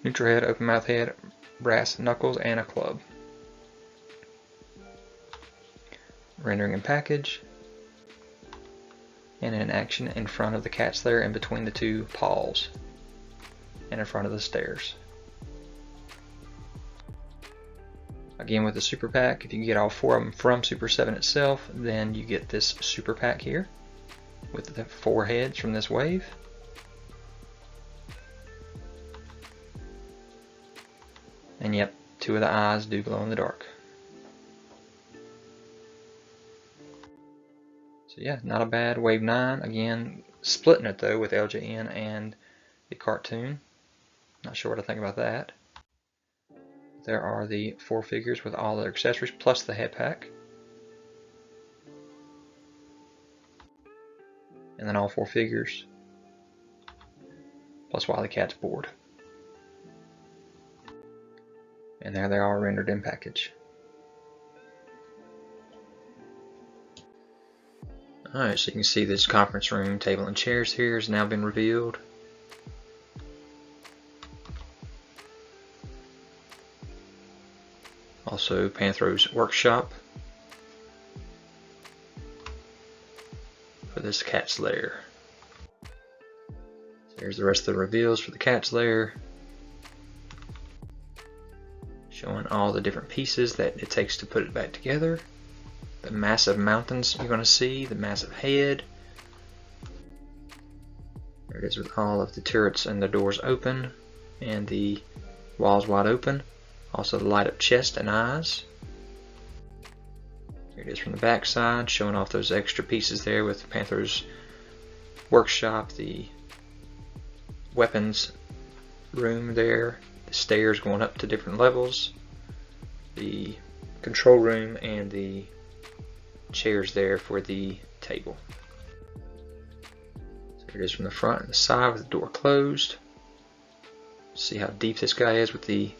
Neutral head, open mouth head, brass knuckles, and a club. Rendering and package. And in action in front of the cat's lair in between the two paws. And in front of the stairs. Again with the super pack, if you get all 4 of them from Super7 itself, then you get this super pack here with the 4 heads from this wave. And yep, 2 of the eyes do glow in the dark. So yeah, not a bad Wave 9. Again, splitting it though with LJN and the cartoon. Not sure what I think about that. There are the 4 figures with all their accessories plus the head pack. And then all 4 figures plus Wilykat's board. And there they are rendered in package. Alright, so you can see this conference room table and chairs here has now been revealed. Also Panthro's workshop for this cat's lair. So there's the rest of the reveals for the cat's lair. Showing all the different pieces that it takes to put it back together. The massive mountains you're going to see, the massive head. There it is with all of the turrets and the doors open and the walls wide open. Also the light up chest and eyes. Here it is from the back side, showing off those extra pieces there with Panthro's workshop, the weapons room there, the stairs going up to different levels, the control room, and the chairs there for the table. So here it is from the front and the side with the door closed. See how deep this guy is with the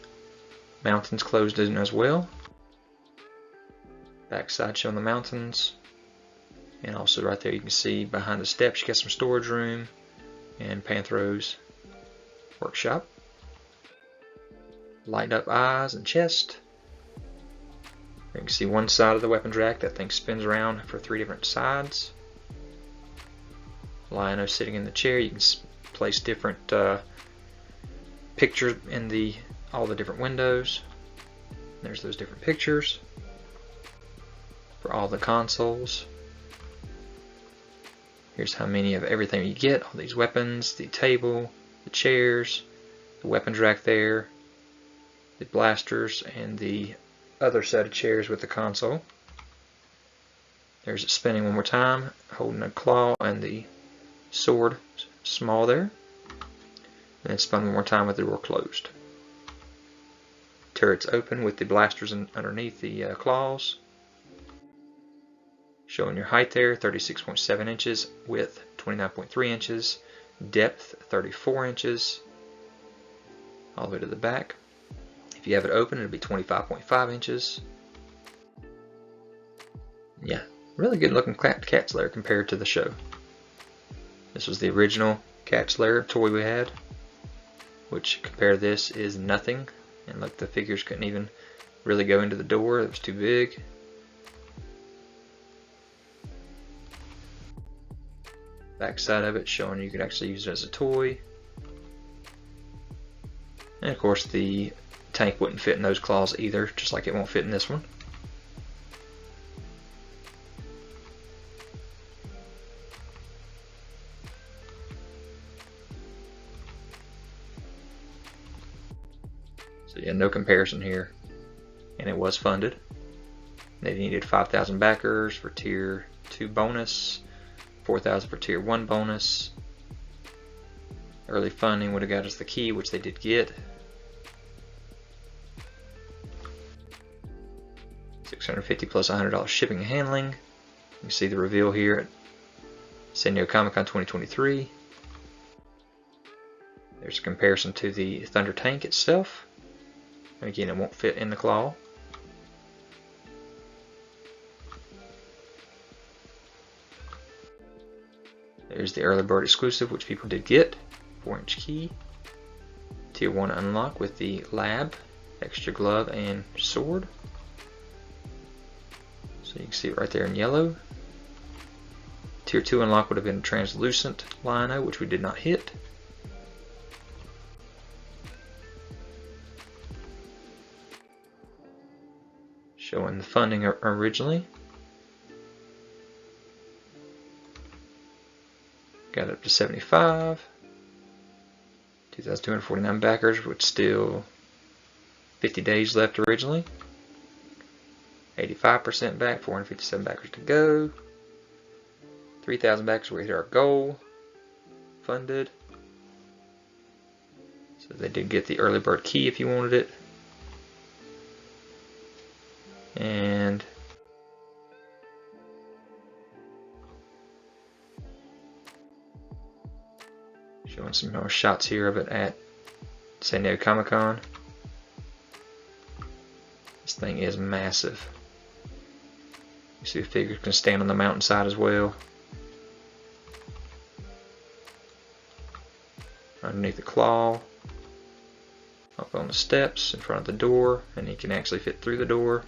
mountains closed in as well. Back side showing the mountains. And also right there you can see behind the steps you got some storage room and Panthro's workshop. Light up eyes and chest. You can see one side of the weapons rack. That thing spins around for 3 different sides. Lion-o sitting in the chair. You can place different pictures in all the different windows. There's those different pictures for all the consoles. Here's how many of everything you get. All these weapons, the table, the chairs, the weapons rack there, the blasters, and the other set of chairs with the console. There's it spinning one more time, holding a claw and the sword small there. And then spun one more time with the door closed. Turrets open with the blasters underneath the claws. Showing your height there, 36.7 inches, width 29.3 inches, depth 34 inches, all the way to the back. If you have it open, it'll be 25.5 inches. Yeah, really good looking cat's lair compared to the show. This was the original cat's lair toy we had, which compared to this is nothing. And look, the figures couldn't even really go into the door, it was too big. Back side of it showing you could actually use it as a toy. And of course the tank wouldn't fit in those claws either, just like it won't fit in this one. So yeah, no comparison here. And it was funded. They needed 5,000 backers for tier 2 bonus, 4,000 for tier 1 bonus. Early funding would have got us the key, which they did get. 650 plus $100 shipping and handling. You see the reveal here at San Diego Comic-Con 2023. There's a comparison to the Thunder tank itself. And again, it won't fit in the claw. There's the early bird exclusive, which people did get. 4-inch key. Tier 1 unlock with the lab, extra glove, and sword. So you can see it right there in yellow. Tier 2 unlock would have been translucent lino, which we did not hit. Showing the funding originally. Got up to 75. 2,249 backers, with still 50 days left originally. 85% back, 457 backers to go. 3,000 backers, we hit our goal. Funded. So they did get the early bird key if you wanted it. And showing some more shots here of it at San Diego Comic-Con. This thing is massive. You see the figure can stand on the mountainside as well. Underneath the claw. Up on the steps in front of the door, and he can actually fit through the door.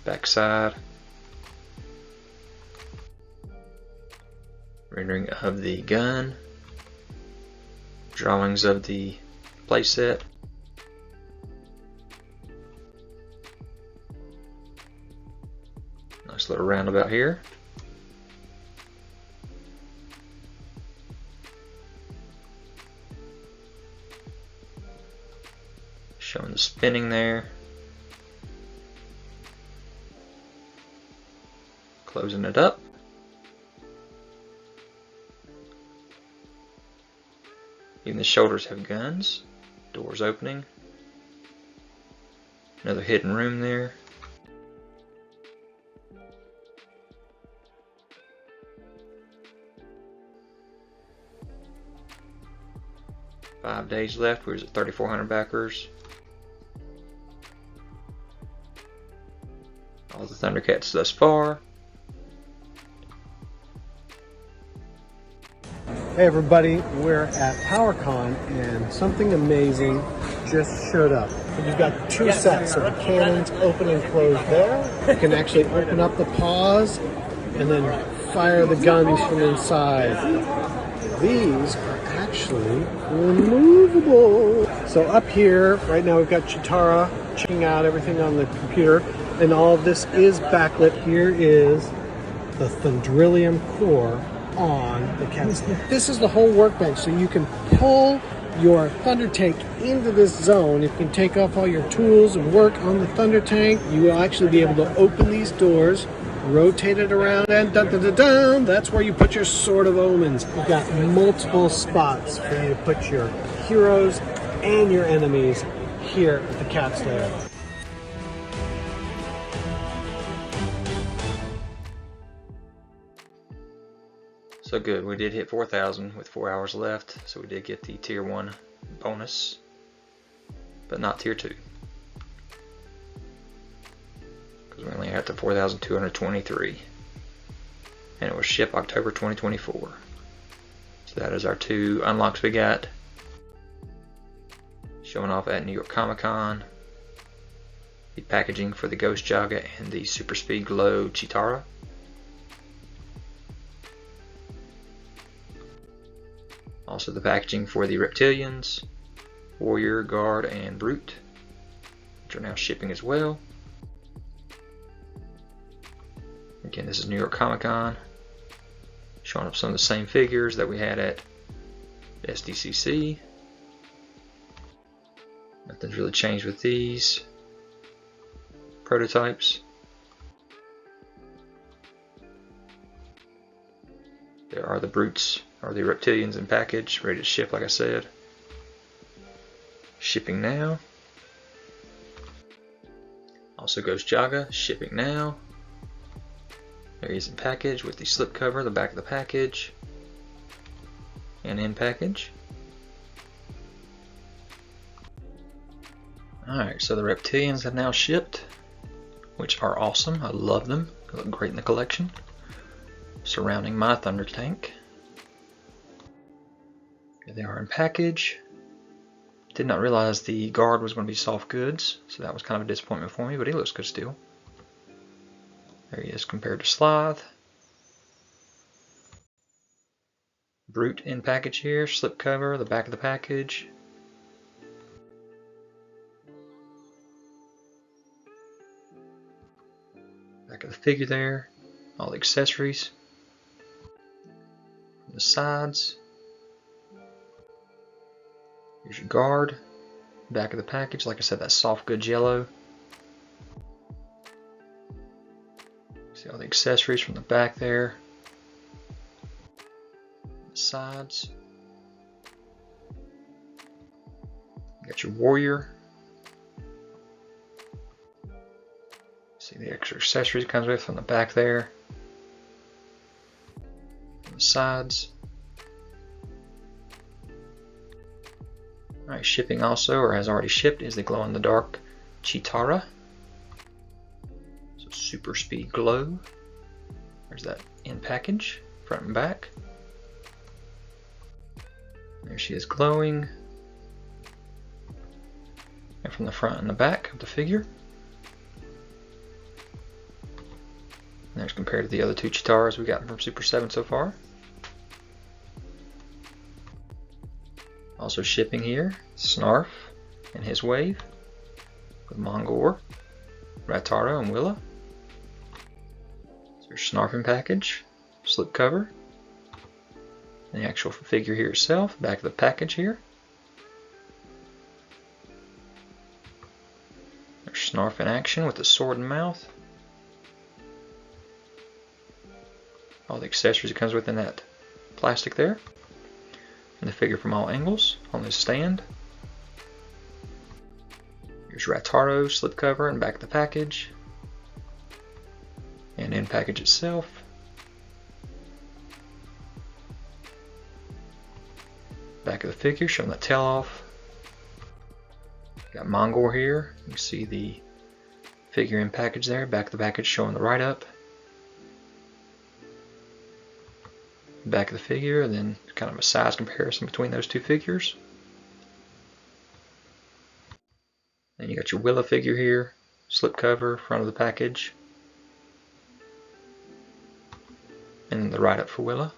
Backside. Rendering of the gun. Drawings of the playset. Nice little roundabout here. Showing the spinning there. Closing it up. Even the shoulders have guns. Doors opening. Another hidden room there. Five days left. We're at 3,400 backers. All the Thundercats thus far. Hey everybody, we're at PowerCon and something amazing just showed up. You've got two sets of the cannons open and closed there. You can actually open up the paws and then fire the guns from inside. These are actually removable. So up here, right now we've got Cheetara checking out everything on the computer, and all of this is backlit. Here is the Thundrillium core on the canvas. This is the whole workbench, so you can pull your Thunder Tank into this zone. You can take off all your tools and work on the Thunder Tank. You will actually be able to open these doors, rotate it around, and dun dun dun dun, that's where you put your Sword of Omens. You've got multiple spots for you to put your heroes and your enemies here at the Cat's Lair. So good, we did hit 4,000 with 4 hours left, so we did get the tier 1 bonus, but not tier 2. Because we only got to 4,223. And it was shipped October 2024. So that is our 2 unlocks we got. Showing off at New York Comic Con. the packaging for the Ghost Jaga and the Super Speed Glow Cheetara. Also the packaging for the Reptilians, Warrior, Guard, and Brute, which are now shipping as well. Again, this is New York Comic Con, showing up some of the same figures that we had at SDCC. Nothing's really changed with these prototypes. There are the Brutes, or the Reptilians in package, ready to ship like I said. Shipping now. Also Ghost Jaga, shipping now. There he is in package with the slip cover, the back of the package, and in package. Alright, so the Reptilians have now shipped, which are awesome. I love them. They look great in the collection. Surrounding my Thunder Tank. Here they are in package. Did not realize the guard was going to be soft goods, so that was kind of a disappointment for me, but he looks good still. There he is compared to Slithe. Brute in package here, slip cover, the back of the package. Back of the figure there, all the accessories. The sides. Here's your guard. Back of the package, like I said, that soft goods yellow. See all the accessories from the back there. The sides. You got your warrior. See the extra accessories it comes with from the back there. On the sides. Alright, shipping also, or has already shipped, is the glow-in-the-dark Cheetara. So Super Speed Glow. There's that in package, front and back. There she is glowing. And from the front and the back of the figure. And there's compared to the other two Cheetaras we've gotten from Super7 so far. Also shipping here, Snarf and his wave with Mongor, Ratar-o, and Willa. So there's Snarf in package, slip cover, and the actual figure here itself, back of the package here. There's Snarf in action with the sword and mouth. All the accessories it comes with in that plastic there. And the figure from all angles on this stand. Here's Ratar-o, slipcover, and back of the package. And in package itself. Back of the figure showing the tail off. Got Mongor here. You can see the figure in package there. Back of the package showing the write up. Back of the figure, and then kind of a size comparison between those two figures. Then you got your Willa figure here, slip cover, front of the package, and then the write up for Willa.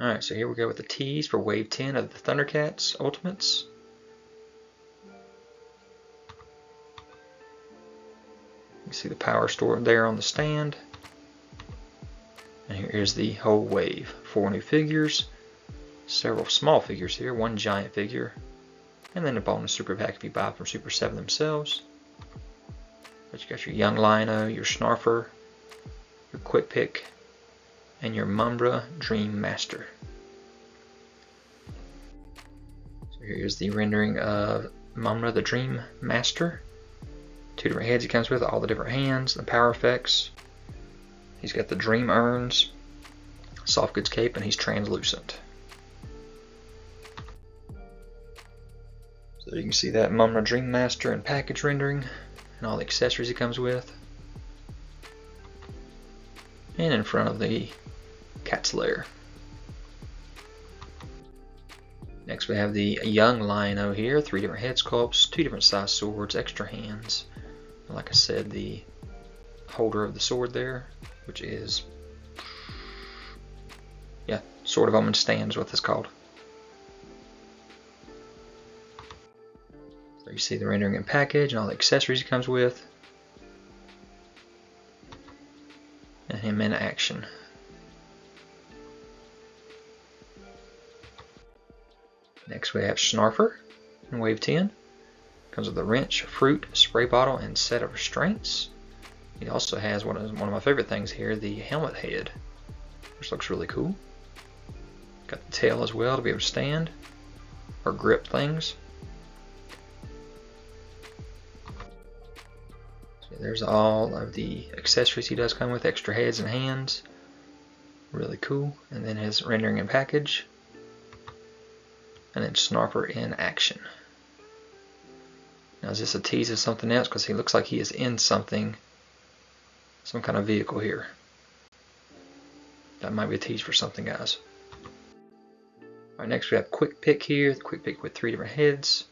Alright, so here we go with the tease for Wave 10 of the Thundercats Ultimates. You see the power stored there on the stand. And here is the whole wave. 4 new figures, several small figures here, 1 giant figure, and then a bonus super pack if you buy from Super7 themselves. But you got your young Lion-o, your Snarfer, your Quick Pick, and your Mumm-ra Dream Master. So here's the rendering of Mumm-ra the Dream Master. 2 different heads he comes with, all the different hands, the power effects. He's got the Dream Urns, soft goods cape, and he's translucent. So you can see that Mumm-ra Dream Master and package rendering, and all the accessories he comes with. And in front of the cat's lair. Next we have the young Lion-o here, 3 different head sculpts, 2 different size swords, extra hands. Like I said, the holder of the sword there, which is, yeah, Sword of Omen stand is what that's called. So you see the rendering and package and all the accessories it comes with. And him in action. Next we have Snarfer in Wave 10. Comes with a wrench, fruit, spray bottle, and set of restraints. He also has one of my favorite things here, the helmet head, which looks really cool. Got the tail as well to be able to stand or grip things. So there's all of the accessories he does come with, extra heads and hands. Really cool. And then his rendering and package. And then Snarfer in action. Now is this a tease of something else? Because he looks like he is in something, some kind of vehicle here. That might be a tease for something, guys. Alright, next we have Quick Pick here. The Quick Pick with 3 different heads.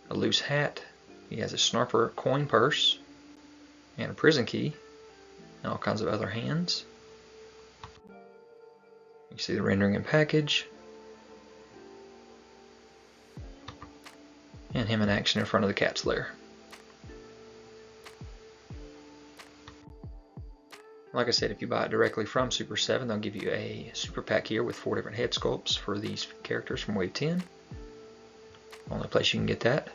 A loose hat. He has a Snarfer coin purse. And a prison key. And all kinds of other hands. You see the rendering and package. And him in action in front of the cat's lair. Like I said, if you buy it directly from Super7, they'll give you a super pack here with 4 different head sculpts for these characters from Wave 10. Only place you can get that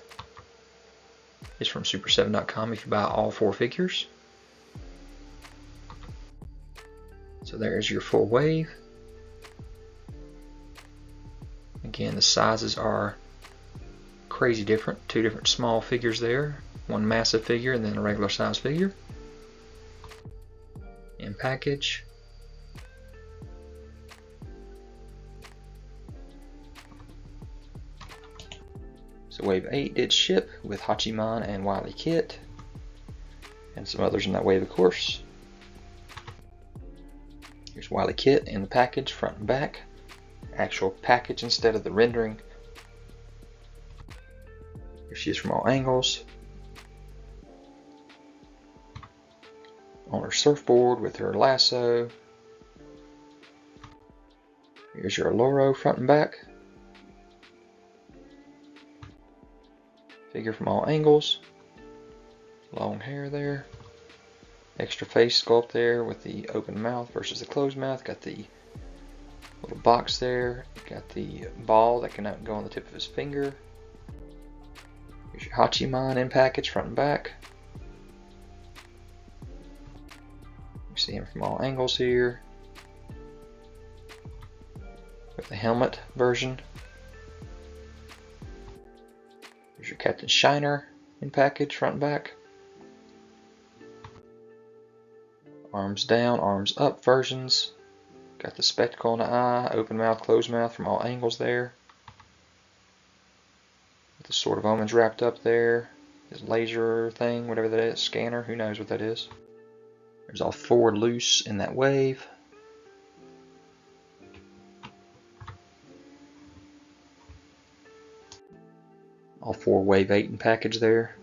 is from Super7.com if you buy all 4 figures. So there's your full wave. Again, the sizes are crazy different. 2 different small figures there. 1 massive figure and then a regular size figure. In package. So Wave 8 did ship with Hachiman and Wilykit. And some others in that wave, of course. Here's Wilykit in the package, front and back. Actual package instead of the rendering. Here she is from all angles. On her surfboard with her lasso. Here's your Alluro front and back. Figure from all angles. Long hair there. Extra face sculpt there with the open mouth versus the closed mouth. Got the little box there. Got the ball that can go on the tip of his finger. Here's your Hachiman in package, front and back. You see him from all angles here. With the helmet version. Here's your Captain Shiner in package, front and back. Arms down, arms up versions. Got the spectacle in the eye, open mouth, closed mouth from all angles there. With the Sword of Omens wrapped up there. His laser thing, whatever that is, scanner, who knows what that is. There's all 4 loose in that wave. All 4 Wave 8 in package there.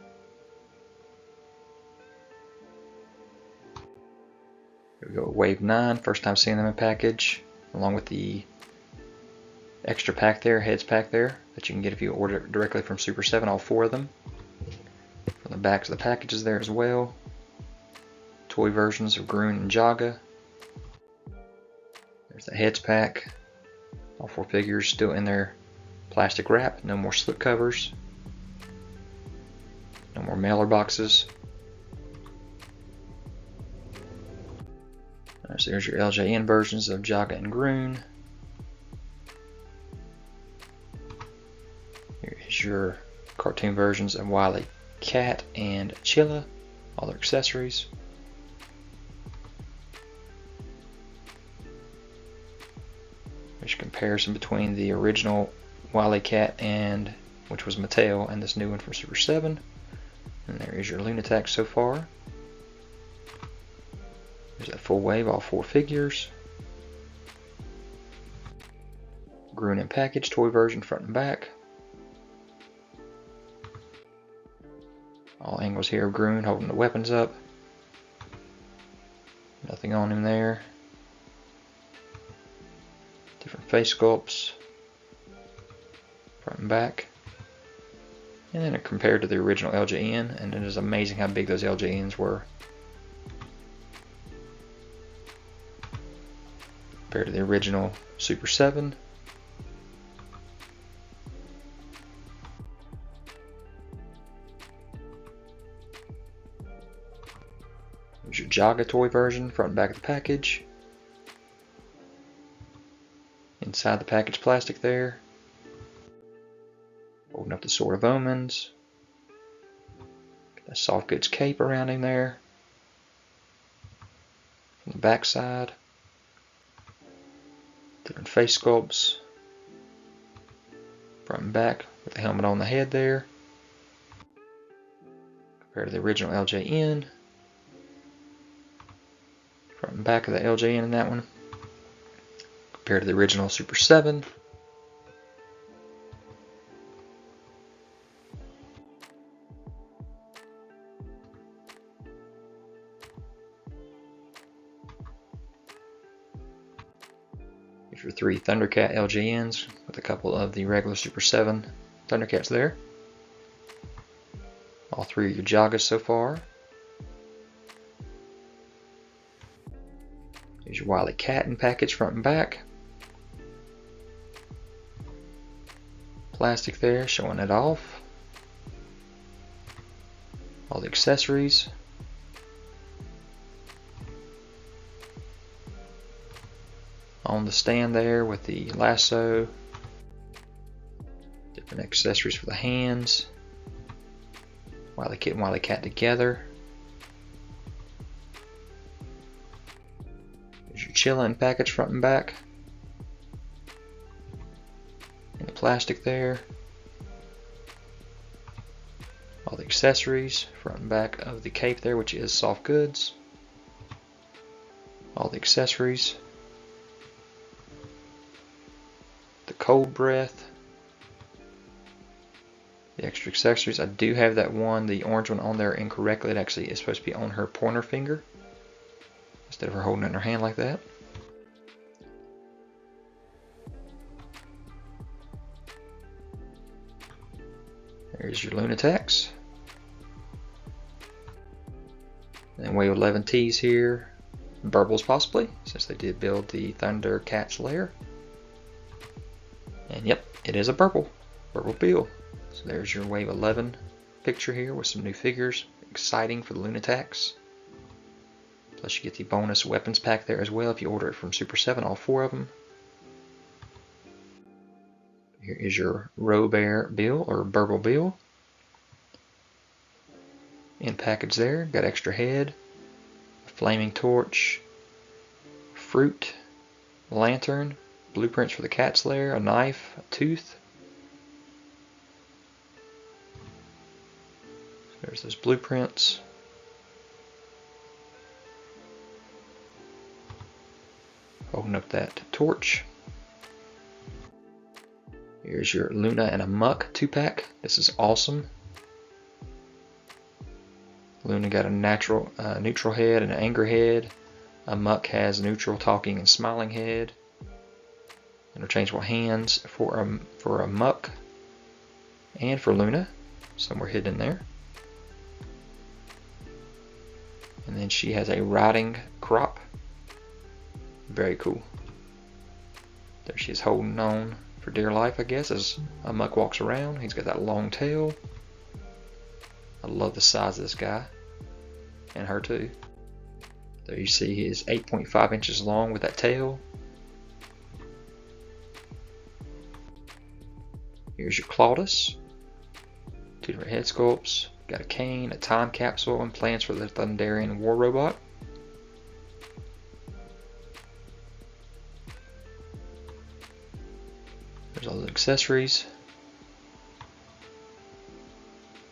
Here we go, Wave 9, first time seeing them in package, along with the extra pack there, heads pack there, that you can get if you order it directly from Super7, all 4 of them. From the backs of the packages there as well. Toy versions of Grune and Jaga. There's the heads pack. All 4 figures still in their plastic wrap, no more slip covers. No more mailer boxes. So there's your LJN versions of Jaga and Grune. Here is your cartoon versions of Wilykat and Chilla, all their accessories. There's a comparison between the original Wilykat and which was Mattel and this new one from Super7. And there is your Lunatic so far. There's that full wave, all 4 figures. Grune in package, toy version, front and back. All angles here of Grune holding the weapons up. Nothing on him there. Different face sculpts, front and back. And then compared to the original LJN, and it is amazing how big those LJNs were. Compared to the original Super 7. There's your Jaga toy version, front and back of the package. Inside the package plastic there. Holding up the Sword of Omens. Got that soft goods cape around him there. From the back side. Different face sculpts. Front and back with the helmet on the head there. Compared to the original LJN. Front and back of the LJN in that one. Compared to the original Super 7. Here's your 3 Thundercat LJNs with a couple of the regular Super 7 Thundercats there. All 3 of your Jagas so far. Here's your Wilykat in package, front and back. Plastic there showing it off. All the accessories. On the stand there with the lasso. Different accessories for the hands. Wilykit and Wilykat together. There's your Chilla in package, front and back. And the plastic there. All the accessories, front and back of the cape there, which is soft goods. All the accessories. The cold breath. The extra accessories. I do have that one, the orange one, on there incorrectly. It actually is supposed to be on her pointer finger instead of her holding it in her hand like that. There's your Lunatics. And Wave 11 T's here. Burbles possibly, since they did build the Thundercats Lair. And yep, it is a Burble Bill. So there's your Wave 11 picture here with some new figures. Exciting for the Lunatics. Plus you get the bonus weapons pack there as well if you order it from Super 7, all 4 of them. Here is your Robear Bill, or Burble Bill. In package there, got extra head, a flaming torch, fruit, lantern, blueprints for the cat's lair, a knife, a tooth. So there's those blueprints. Holding up that torch. Here's your Luna and a Muck 2-pack. This is awesome. Luna got a neutral head and an anger head. A Muck has neutral, talking, and smiling head. Interchangeable hands for a Muck and for Luna, somewhere hidden in there. And then she has a riding crop. Very cool. There she is holding on for dear life, I guess, as a Muck walks around. He's got that long tail. I love the size of this guy, and her too. There you see he is 8.5 inches long with that tail. Here's your Claudus. 2 different head sculpts. Got a cane, a time capsule, and plans for the Thunderian war robot. There's all the accessories.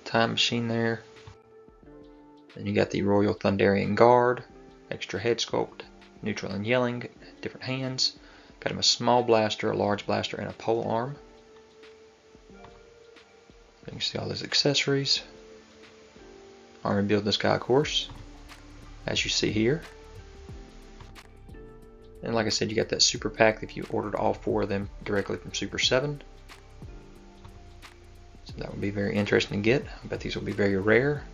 Time machine there. Then you got the Royal Thunderian Guard, extra head sculpt, neutral and yelling, different hands, Got him a small blaster, a large blaster, and a pole arm. You can see all those accessories. Armor build this guy, of course, as you see here. And like I said, you got that super pack if you ordered all 4 of them directly from Super7. So that would be very interesting to get. I bet these will be very rare.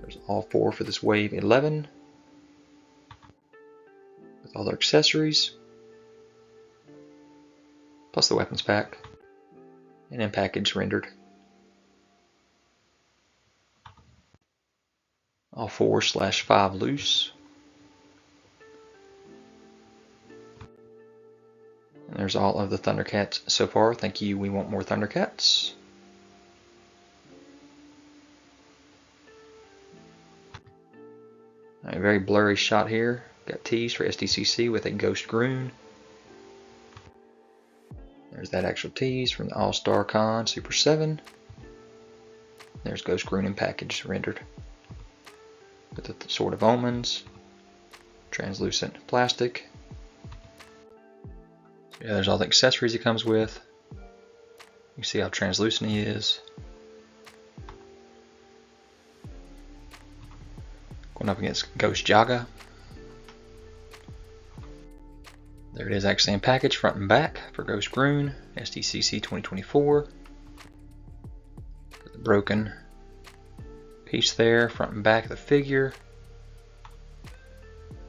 There's all 4 for this wave 11 with all their accessories, plus the weapons pack, and in package rendered. All 4/5 loose. And there's all of the Thundercats so far. Thank you, we want more Thundercats. A very blurry shot here. Got tees for SDCC with a Ghost Grune. There's that actual tease from the All-Star Con Super7. There's Ghost Grune in package rendered with the Sword of Omens, translucent plastic. Yeah, there's all the accessories he comes with. You see how translucent he is. Going up against Ghost Jaga. There it is, actually in package, front and back for Ghost Grune, SDCC 2024. The broken piece there, front and back of the figure.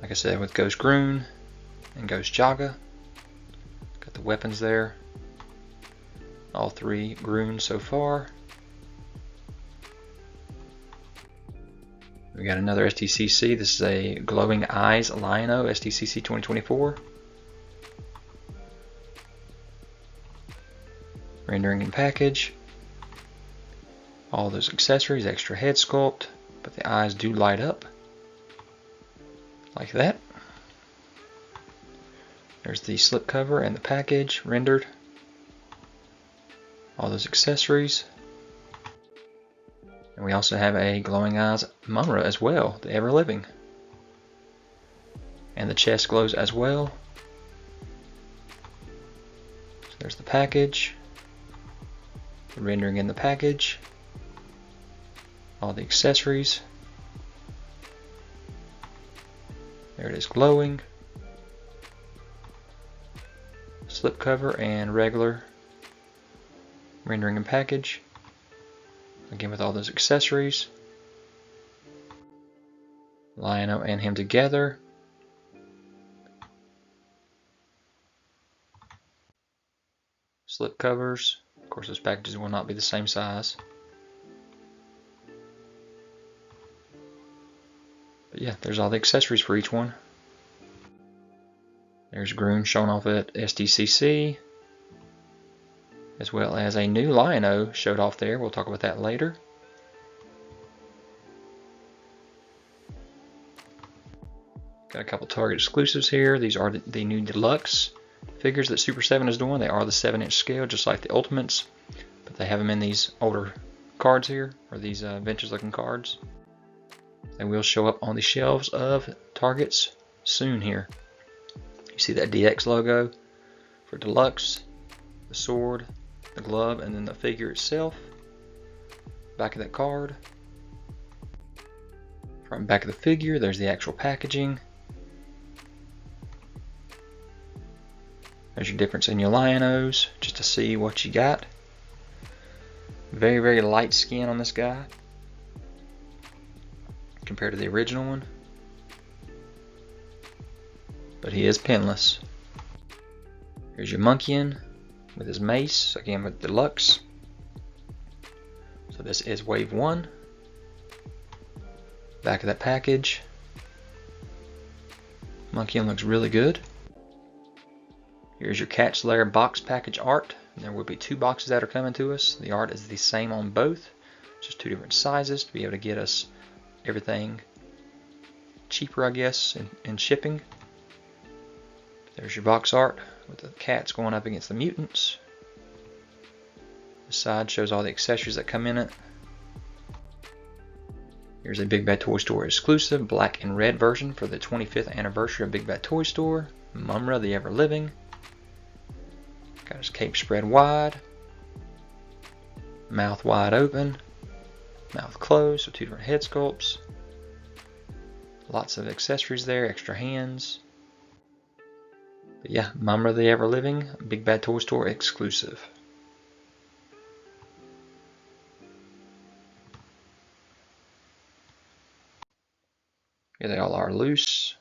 Like I said, with Ghost Grune and Ghost Jaga. Got the weapons there. All 3 Grunes so far. We got another SDCC. This is a Glowing Eyes Lion-o SDCC 2024. Rendering in package. All those accessories, extra head sculpt, but the eyes do light up like that. There's the slip cover and the package rendered. All those accessories. And we also have a Glowing Eyes Mumm-ra as well, the Ever Living. And the chest glows as well. So there's the package. The rendering in the package. All the accessories. There it is, glowing. Slip cover and regular rendering and package. Again with all those accessories. Lion-o and him together. Slip covers. Of course, those packages will not be the same size. But yeah, there's all the accessories for each one. There's Grune shown off at SDCC, as well as a new Lion-o showed off there. We'll talk about that later. Got a couple Target exclusives here. These are the new deluxe figures that Super7 is doing. They are the 7-inch scale, just like the Ultimates, but they have them in these older cards here, or these vintage looking cards. They will show up on the shelves of Targets soon here. You see that DX logo for deluxe, the sword, the glove, and then the figure itself. Back of that card. Front and back of the figure, there's the actual packaging. There's your difference in your Lion-os, just to see what you got. Very, very light skin on this guy compared to the original one. But he is pinless. Here's your Monkian with his mace, again with deluxe. So this is wave 1. Back of that package. Monkian looks really good. Here's your Cat's Lair box package art. There will be 2 boxes that are coming to us. The art is the same on both, just 2 different sizes to be able to get us everything cheaper, I guess, in shipping. There's your box art with the cats going up against the mutants. The side shows all the accessories that come in it. Here's a Big Bad Toy Store exclusive black and red version for the 25th anniversary of Big Bad Toy Store. Mumm-ra the Ever Living. Got his cape spread wide. Mouth wide open. Mouth closed, so 2 different head sculpts. Lots of accessories there, extra hands. But yeah, Mumm-ra the Ever Living, Big Bad Toy Store exclusive. Here they all are loose.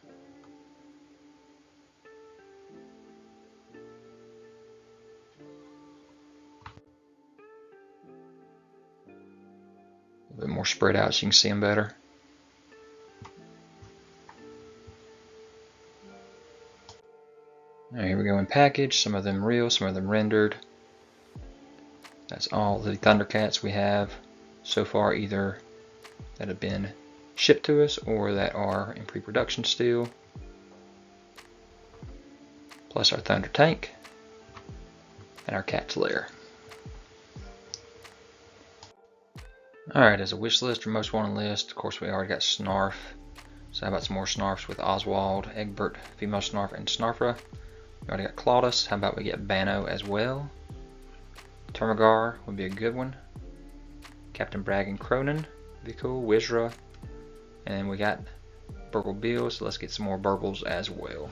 A little bit more spread out so you can see them better. Alright, here we go in package. Some of them real, some of them rendered. That's all the Thundercats we have so far, either that have been shipped to us or that are in pre-production still. Plus our Thunder Tank and our Cat's Lair. Alright, as a wish list or most wanted list, of course we already got Snarf. So how about some more Snarfs with Oswald, Egbert, Female Snarf, and Snarfra. We already got Claudus. How about we get Bano as well? Termagar would be a good one. Captain Bragg and Cronin would be cool. Wizra. And then we got Burble Bill, so let's get some more Burbles as well.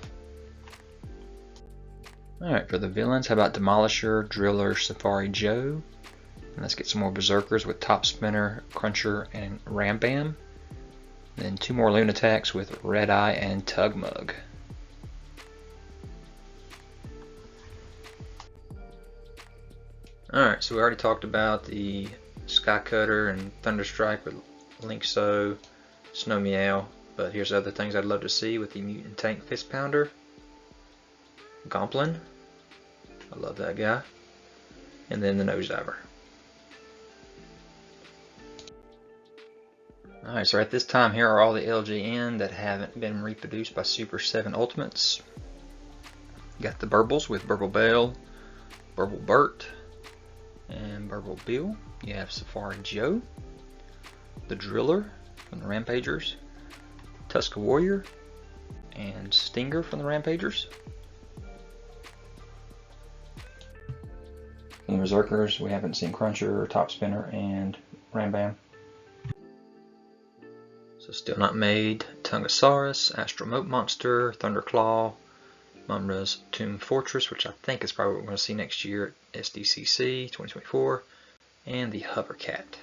Alright, for the villains, how about Demolisher, Driller, Safari Joe? And let's get some more Berserkers with Top Spinner, Cruncher, and Rambam. Then 2 more Lunataks with Red Eye and Tugmug. Alright, so we already talked about the Sky Cutter and Thunderstrike with Linx-o, Snow Meow, but here's other things I'd love to see with the Mutant Tank Fist Pounder. Gomplin, I love that guy. And then the Nosediver. Alright, so at this time here are all the LJN that haven't been reproduced by Super7 Ultimates. You got the Burbles with Burble Bell, Burble Bert, and Burble Bill. You have Safari Joe, the Driller from the Rampagers, Tuska Warrior, and Stinger from the Rampagers. From the Berserkers, we haven't seen Cruncher, Top Spinner, and Rambam. So still not made, Tungosaurus, Astromote Monster, Thunderclaw, Mumm-ra's Tomb Fortress, which I think is probably what we're going to see next year at SDCC 2024, and the Hovercat.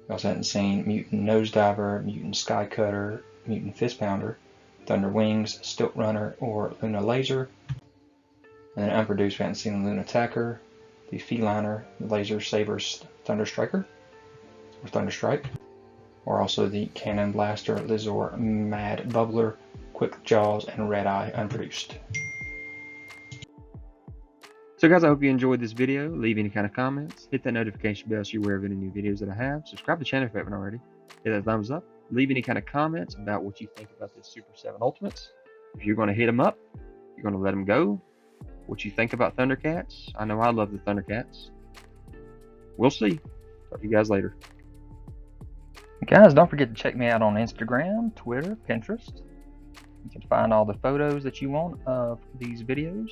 We also haven't seen Mutant Nosediver, Mutant Sky Cutter, Mutant Fist Pounder, Thunder Wings, Stilt Runner, or Luna Laser. And then unproduced, we haven't seen the Luna Attacker, the Feliner, the Laser Saber's Thunder Striker, or Thunderstrike, or also the Cannon Blaster, Lizor, Mad Bubbler, Quick Jaws, and Red Eye unproduced. So guys, I hope you enjoyed this video. Leave any kind of comments. Hit that notification bell so you're aware of any new videos that I have. Subscribe to the channel if you haven't already. Hit that thumbs up. Leave any kind of comments about what you think about this Super7 Ultimates. If you're going to hit them up, you're going to let them go. What you think about Thundercats. I know I love the Thundercats. We'll see. Talk to you guys later. Guys, don't forget to check me out on Instagram, Twitter, Pinterest. You can find all the photos that you want of these videos.